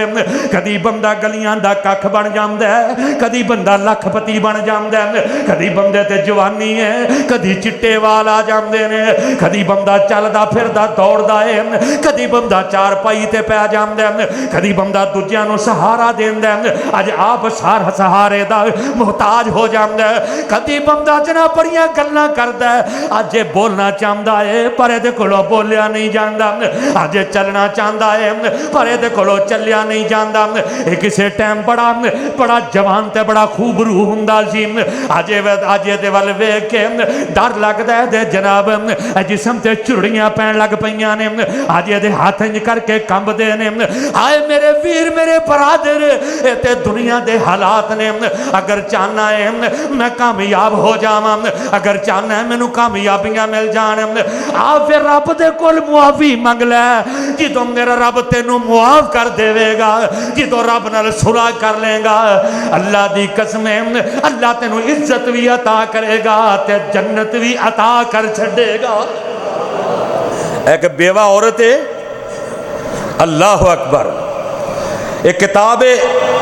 کدی بندہ گلیاں دا ککھ بن جاندا ہے, کدی بندہ لکھ پتی بن جاندا ہے, کدی بندے تے جوانی ہے, کدی چٹے وال آ جاندے نے, کدی بندہ چلدا پھردا دوڑدا ہے, کدی بندہ چار پائی تے پہ جاندا ہے, کدی بندہ دوجیاں نو سہارا دیندا ہے, اج آپ سہارے دا محتاج ہو جاندا ہے. کدی بندہ جناب بڑیاں گلاں کردا ہے, اج بولنا چاہندا ہے پر دے کولوں بولیا نہیں جاندا, اج چلنا چاہندا ہے پر دے کولوں چلیا نہیں جاندا. ਕਿਸੇ ਟਾਈਮ ਬੜਾ ਜਵਾਨ ਤੇ ਬੜਾ ਖੂਬਰੂ ਹੁੰਦਾ ਸੀ। ਅੱਜ ਇਹਦੇ ਵੱਲ ਵੇਖ ਕੇ ਡਰ ਲੱਗਦਾ ਹੈ ਤੇ ਜਨਾਬ ਜਿਸਮ ਤੇ ਝੁਰੜੀਆਂ ਪੈਣ ਲੱਗ ਪਈਆਂ ਨੇ। ਅੱਜ ਇਹਦੇ ਹੱਥ ਇੰਜ ਕਰਕੇ ਕੰਬਦੇ ਨੇ। ਹਾਏ ਮੇਰੇ ਵੀਰ ਮੇਰੇ ਬਰਾਦਰ, ਇਹ ਤੇ ਦੁਨੀਆ ਦੇ ਹਾਲਾਤ ਨੇ। ਅਗਰ ਚਾਹਨਾ ਹੈ ਮੈਂ ਕਾਮਯਾਬ ਹੋ ਜਾਵਾਂ, ਅਗਰ ਚਾਹਨਾ ਹੈ ਮੈਨੂੰ ਕਾਮਯਾਬੀਆਂ ਮਿਲ ਜਾਣ, ਆ ਫਿਰ ਰੱਬ ਦੇ ਕੋਲ ਮੁਆਫੀ ਮੰਗ ਲੈ। ਜਦੋਂ ਮੇਰਾ ਰੱਬ ਤੈਨੂੰ ਮੁਆਫ ਕਰ ਦੇਵੇਗਾ, ਜਦੋਂ ਰੱਬ ਨਾਲ ਸੁਲ੍ਹਾ ਕਰ ਲੇਗਾ, ਅੱਲਾ ਦੀ ਕਸਮ ਹੈ ਅੱਲਾ ਤੈਨੂੰ ਇੱਜ਼ਤ ਵੀ عطا کرےگا تے جنت بھی عطا کر چھڑے گا۔ ایک بیوہ عورت ہے، اللہ اکبر، ایک کتاب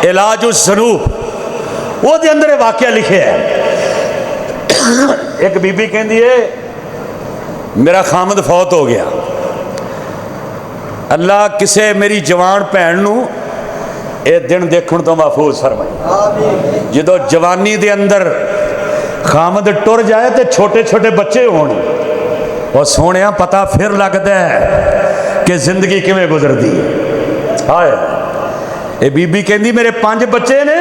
علاج الذنوب وہ دے اندر واقعہ لکھے ہے۔ ایک بی بی کہندی ہے میرا خامد فوت ہو گیا، اللہ کسے میری جوان بھین نو اے دن دیکھن تو محفوظ فرمائے۔ جدو جوانی دے اندر خامد ٹر جائے تے چھوٹے چھوٹے بچے ہون، اور سونیا پتہ پھر لگتا ہے کہ زندگی کیویں گزردی ہے۔ ہائے اے بی بی کہندی میرے 5 بچے نے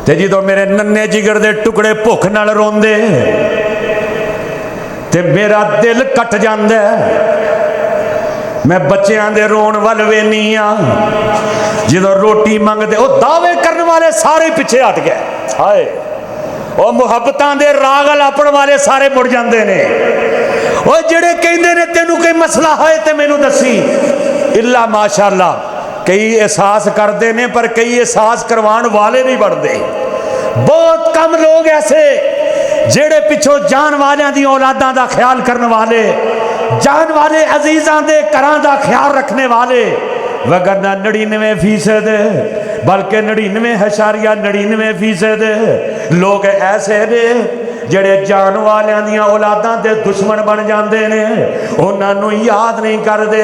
تے جدو میرے ننے جگر دے ٹکڑے بھوک نال روندے تے میرا دل کٹ جاندا ہے۔ میں بچیاں دے رون ول وینی ہاں، جدو روٹی منگدے او دعوے کرنے والے سارے پیچھے ہٹ گئے۔ ہائے او محبتاں دے راغل اپن والے سارے مڑ جاندے نے۔ او جڑے کہندے نے تینوں کوئی مسئلہ ہے تے مینوں دسی، الا ماشاءاللہ کئی احساس کردے نے پر کئی احساس کروان والے نہیں بڑھدے۔ بہت کم لوگ ایسے جڑے پچھوں جان والیاں دی اولاداں دا خیال کرنے والے، جان والے عزیزاں دے کراں دا خیال رکھنے والے، وگرنہ 99% بلکہ 99.99% لوگ ایسے نے جڑے جان والیاں دیاں اولاداں دے دشمن بن جاندے نے، انہاں نوں یاد نہیں کردے۔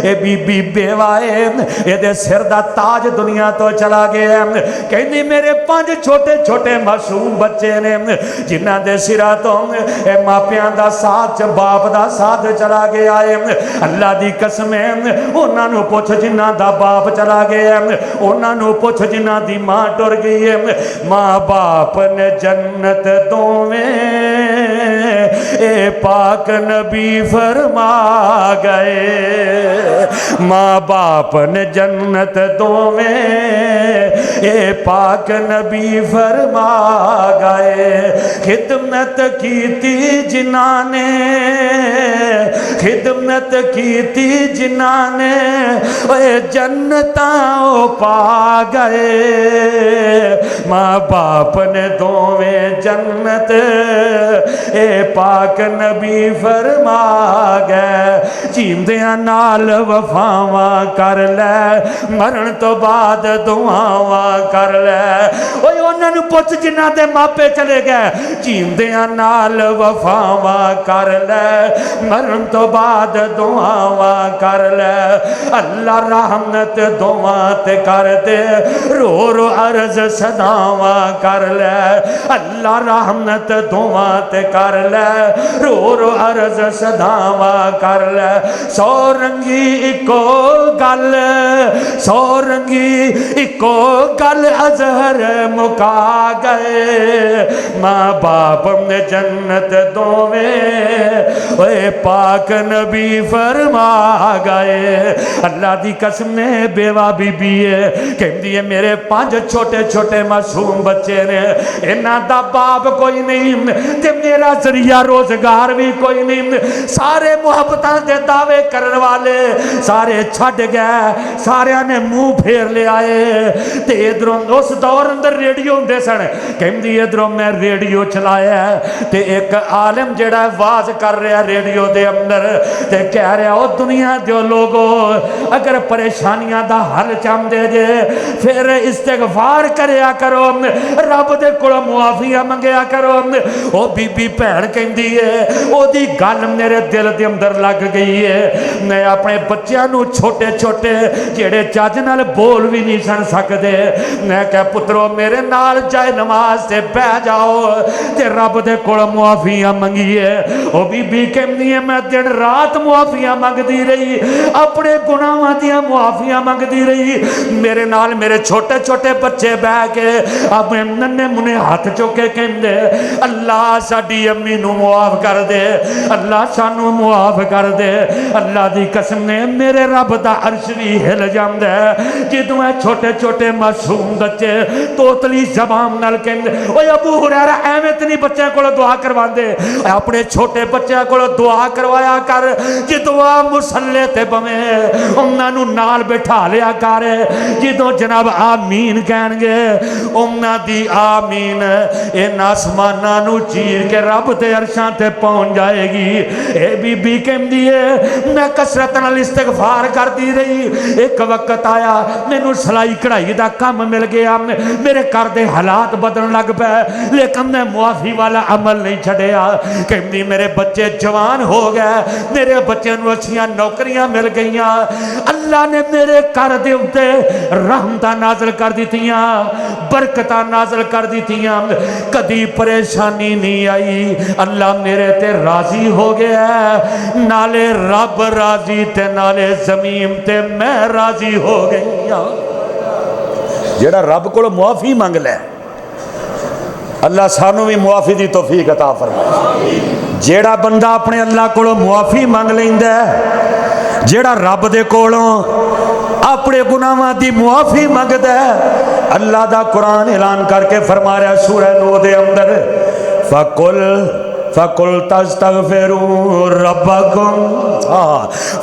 اے بی بی بیوہ ہے، اے دے سر دا تاج دنیا تو چلا گیا۔ کہندی میرے 5 چھوٹے چھوٹے معصوم بچے نے جنہاں دے سرا تو اے ماپیاں دا ساتھ باپ دا ساتھ چلا گیا ہے۔ اللہ دی قسم ہے انہاں نوں پوچھ جنہاں دا باپ چلا گیا، انہاں نوں پوچھ جنہاں دی ماں ٹر گئی ہے۔ ماں باپ نے جنت دوویں اے پاک نبی فرما گئے، ماں باپ نے جنت دوویں اے پاک نبی فرما گئے۔ خدمت کیتی جنہاں نے، خدمت کیتی جنہاں نے اے جنتاں پا گئے، ماں باپ نے دوویں جنت اے پاک نبی فرما گئے۔ جیندیاں نال وفاواں کر لے، مرن تو بعد دعاواں کر لے۔ اوے انہاں نوں پوچھ جنہاں دے ماپے چلے گئے، جیندیاں نال وفاواں کر لے، مرن تو بعد دعاواں کر لے۔ اللہ رحمت دعاں تے کر دے، رو رو عرض صداواں کر لے۔ اللہ رحمت دعاں تے کر لے، رو رو عرض صداواں کر لے۔ سو رنگی اکو گل، سو رنگی اکو گل اظہر مکا گئے، ماں باپ نے جنت دوویں اے پاک نبی فرما گئے۔ اللہ دی قسم نے بیوہ بی بی ہے، کہندی ہے میرے 5 چھوٹے چھوٹے معصوم بچے نے، انہاں دا باپ کوئی نہیں تے میرا ذریعہ روزگار بھی کوئی نہیں۔ سارے محبتاں دے دعوے کرن والے سارے چھڈ گئے، سارے نے منہ پھیر لے آئے۔ تے ادھروں اس دور اندر ریڈیو ہوندے سن، کہندی ادھروں میں ریڈیو چلایا ہے تے ایک عالم جڑا واز کر رہا ریڈیو دے اندر تے کہہ رہا او دنیا دے لوگو اگر پریشانیاں دا حل چاہندے جے پھر استغفار کریا کرو، رب دے کول معافیاں منگیا کرو۔ او بی بی بھین کہندی ہے او دی گل میرے دل دے اندر لگ گئی ہے۔ میں اپنے بچیاں نوں چھوٹے چھوٹے جڑے چج نال بول بھی نہیں سن سکدے، میں کہ پترو میرے نال جائے نماز سے بہ جاؤ تے رب دے کول معافیاں منگیے. او بی بی کہندی ہے میں دن رات معافیاں منگدی رہی, اپنے گناہاں دیاں معافیاں منگدی رہی. میرے نال میرے چھوٹے چھوٹے بچے بہ کے اپنے ننے منے ہاتھ چوکے کہندے اللہ ساڈی امی نو معاف کر دے, اللہ سانو معاف کر دے. اللہ دی قسم نے میرے رب دا عرش بھی ہل جاندا ہے جدوں اے چھوٹے چھوٹے معصوم بچے توتلی زبان نال کہندے اوے ابو ہریرہ ایویں تے نہیں بچے کول دعا کرواندے, اپنے چھوٹے بچے کول دعا کروایا کر. جدوں آ مصلی تے بویں انہاں نو نال بٹھا لیا کر, جدوں جناب آمین کہن گے انہاں دی آمین ان آسماناں نو چیر کے رب دے عرشاں تے پہنچ جائے گی. اے بی بی کہندی ہے میں کثرت نال استغفار کردی رہی, ایک وقت آیا مینوں سلائی کڑھائی دا کام مل گیا, میرے گھر دے حالات بدلن لگ پے لیکن میں معافی والا عمل نہیں چھڈیا. کہندی میرے بچے جوان ہو گئے, میرے بچے نوں اچھیاں نوکریاں مل گئیاں, اللہ نے میرے گھر دے اوتے رحمتاں نازل کر دتیاں, برکتاں نازل کر دتیاں, کدی پریشانی نہیں آئی. اللہ میرے تے راضی ہو گیا, نالے رب راضی تے نالے زمین تے میں راضی ہو گئی. جڑا رب کو معافی مانگ لے اللہ سانو بھی معافی دی توفیق عطا فرمائے. جیڑا بندہ اپنے اللہ کو معافی مانگ لیندا ہے, جیڑا رب دے کولوں اپنے گناہاں دی معافی منگدا ہے, اللہ دا قرآن اعلان کر کے فرما رہا ہے سورہ نو دے اندر فَقُلْ تَسْتَغْفِرُوا رَبَّكُمْ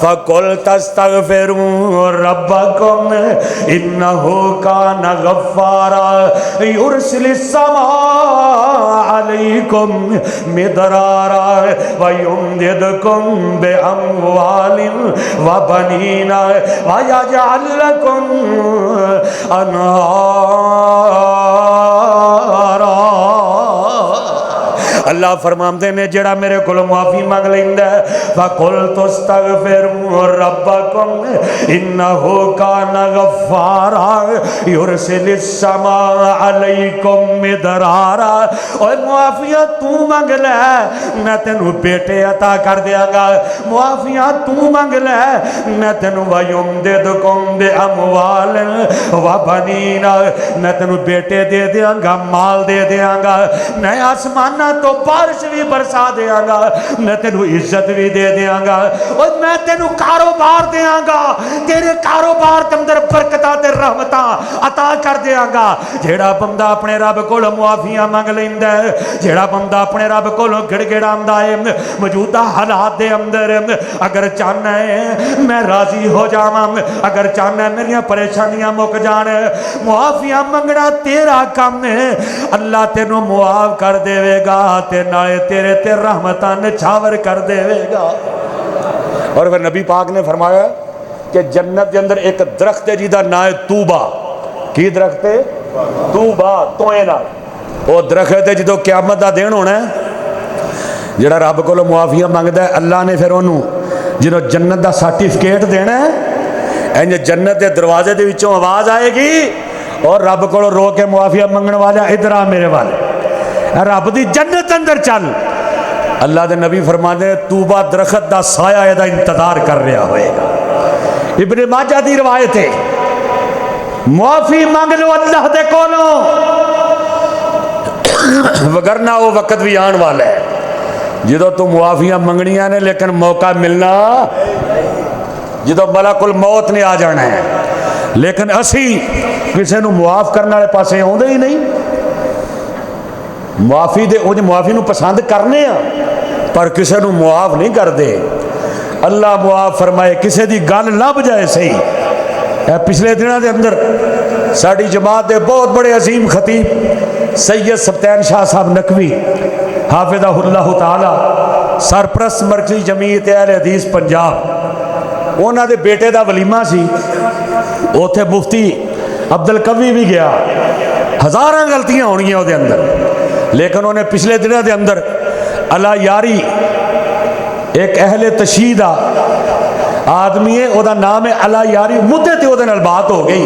فَقُلْ تَسْتَغْفِرُوا رَبَّكُمْ إِنَّهُ كَانَ غَفَّارًا يُرْسِلِ السَّمَاءَ عَلَيْكُمْ مِدْرَارًا وَيُمْدِدْكُمْ بِأَمْوَالٍ وَبَنِينَ وَيَجْعَلْ لَكُمْ أَنْهَارًا. اللہ فرماندے نے جڑا میرے کول معافی مانگ لیندا ہے فَقُلْتُ اسْتَغْفِرُوا رَبَّكُمْ إِنَّهُ كَانَ غَفَّارًا يُرْسِلِ السَّمَاءَ عَلَيْكُمْ مِدْرَارًا. اوے معافیاں تو مانگ لے میں تینوں بیٹے عطا کر دیاں گا, معافیاں تو مانگ لے میں تینوں وَيُمْدِدْكُمْ بِأَمْوَالٍ وَبَنِينَ میں تینوں بیٹے دے دیاں گا, مال دے دیاں گا, میں آسمانہ تو بارش بھی برسا دیاں گا, میں تینوں عزت بھی دے دیاں گا, اور میں تینوں کاروبار دیاں گا, تیرے کاروبار کے اندر برکتاں تے رحمتاں عطا کر دیاں گا. جیڑا بندہ اپنے رب کول معافیاں مانگ لیندا ہے, جیڑا بندہ اپنے رب کول گڑ گڑاندا ہے موجودہ حالات دے اندر, اگر چاہنا ہے میں راضی ہو جاواں, اگر چاہنا ہے میریاں پریشانیاں مک جان, معافیاں منگنا تیرا کام ہے, اللہ تینوں معاف کر دے گا تے نالے تیرے تے رحمتاں نچھاور کر دے گا. اور پھر نبی پاک نے فرمایا کہ جنت کے اندر ایک درخت ہے جیدہ نام ہے توبہ. کی درخت ہے؟ توبہ, توئے نال. وہ درخت ہے جدو قیامت دا دین ہونا ہے, جڑا رب کو معافیاں مانگدا ہے اللہ نے پھر انہوں جنہوں جنت دا سرٹیفکیٹ دینا ہے, انج جنت دے دروازے دے وچوں آواز آئے گی اور رب کو رو کے معافیاں منگن والا ادھر آ میرے والے, رب دی جنت اندر چل. اللہ دے نبی فرماندے توبہ درخت دا سایہ ادا انتظار کر رہا ہوئے گا. ابن ماجہ دی روایت ہے معافی مانگ لو اللہ دے کولوں وگرنہ وہ وقت بھی آن والا ہے جدو تو معافیاں منگنیاں نے لیکن موقع ملنا, جدو ملک الموت نے آ جانا ہے, لیکن اسی کسی نو معاف کرنے والے پاسے آوندے ہی نہیں. معافی دے انج معافی نو پسند کرنے ہیں پر کسی نو معاف نہیں کر دے. اللہ معاف فرمائے کسی دی گل لب جائے صحیح. پچھلے دنوں دے اندر ساڑی جماعت دے بہت بڑے عظیم خطیب سید سبتین شاہ صاحب نقوی حافظہ اللہ تعالی سرپرست مرکزی جمعیت اہل حدیث پنجاب, انہاں دے بیٹے دا ولیمہ سی, اوتھے مفتی عبدالقوی بھی گیا, ہزاراں غلطیاں ہونگیاں وہ دے اندر, لیکن انہوں نے پچھلے دنوں دے اندر اللہ یاری ایک اہل تشہید آدمی ہے, وہ دا نام ہے اللہ یاری, مدت تے وہ دے نال بات ہو گئی,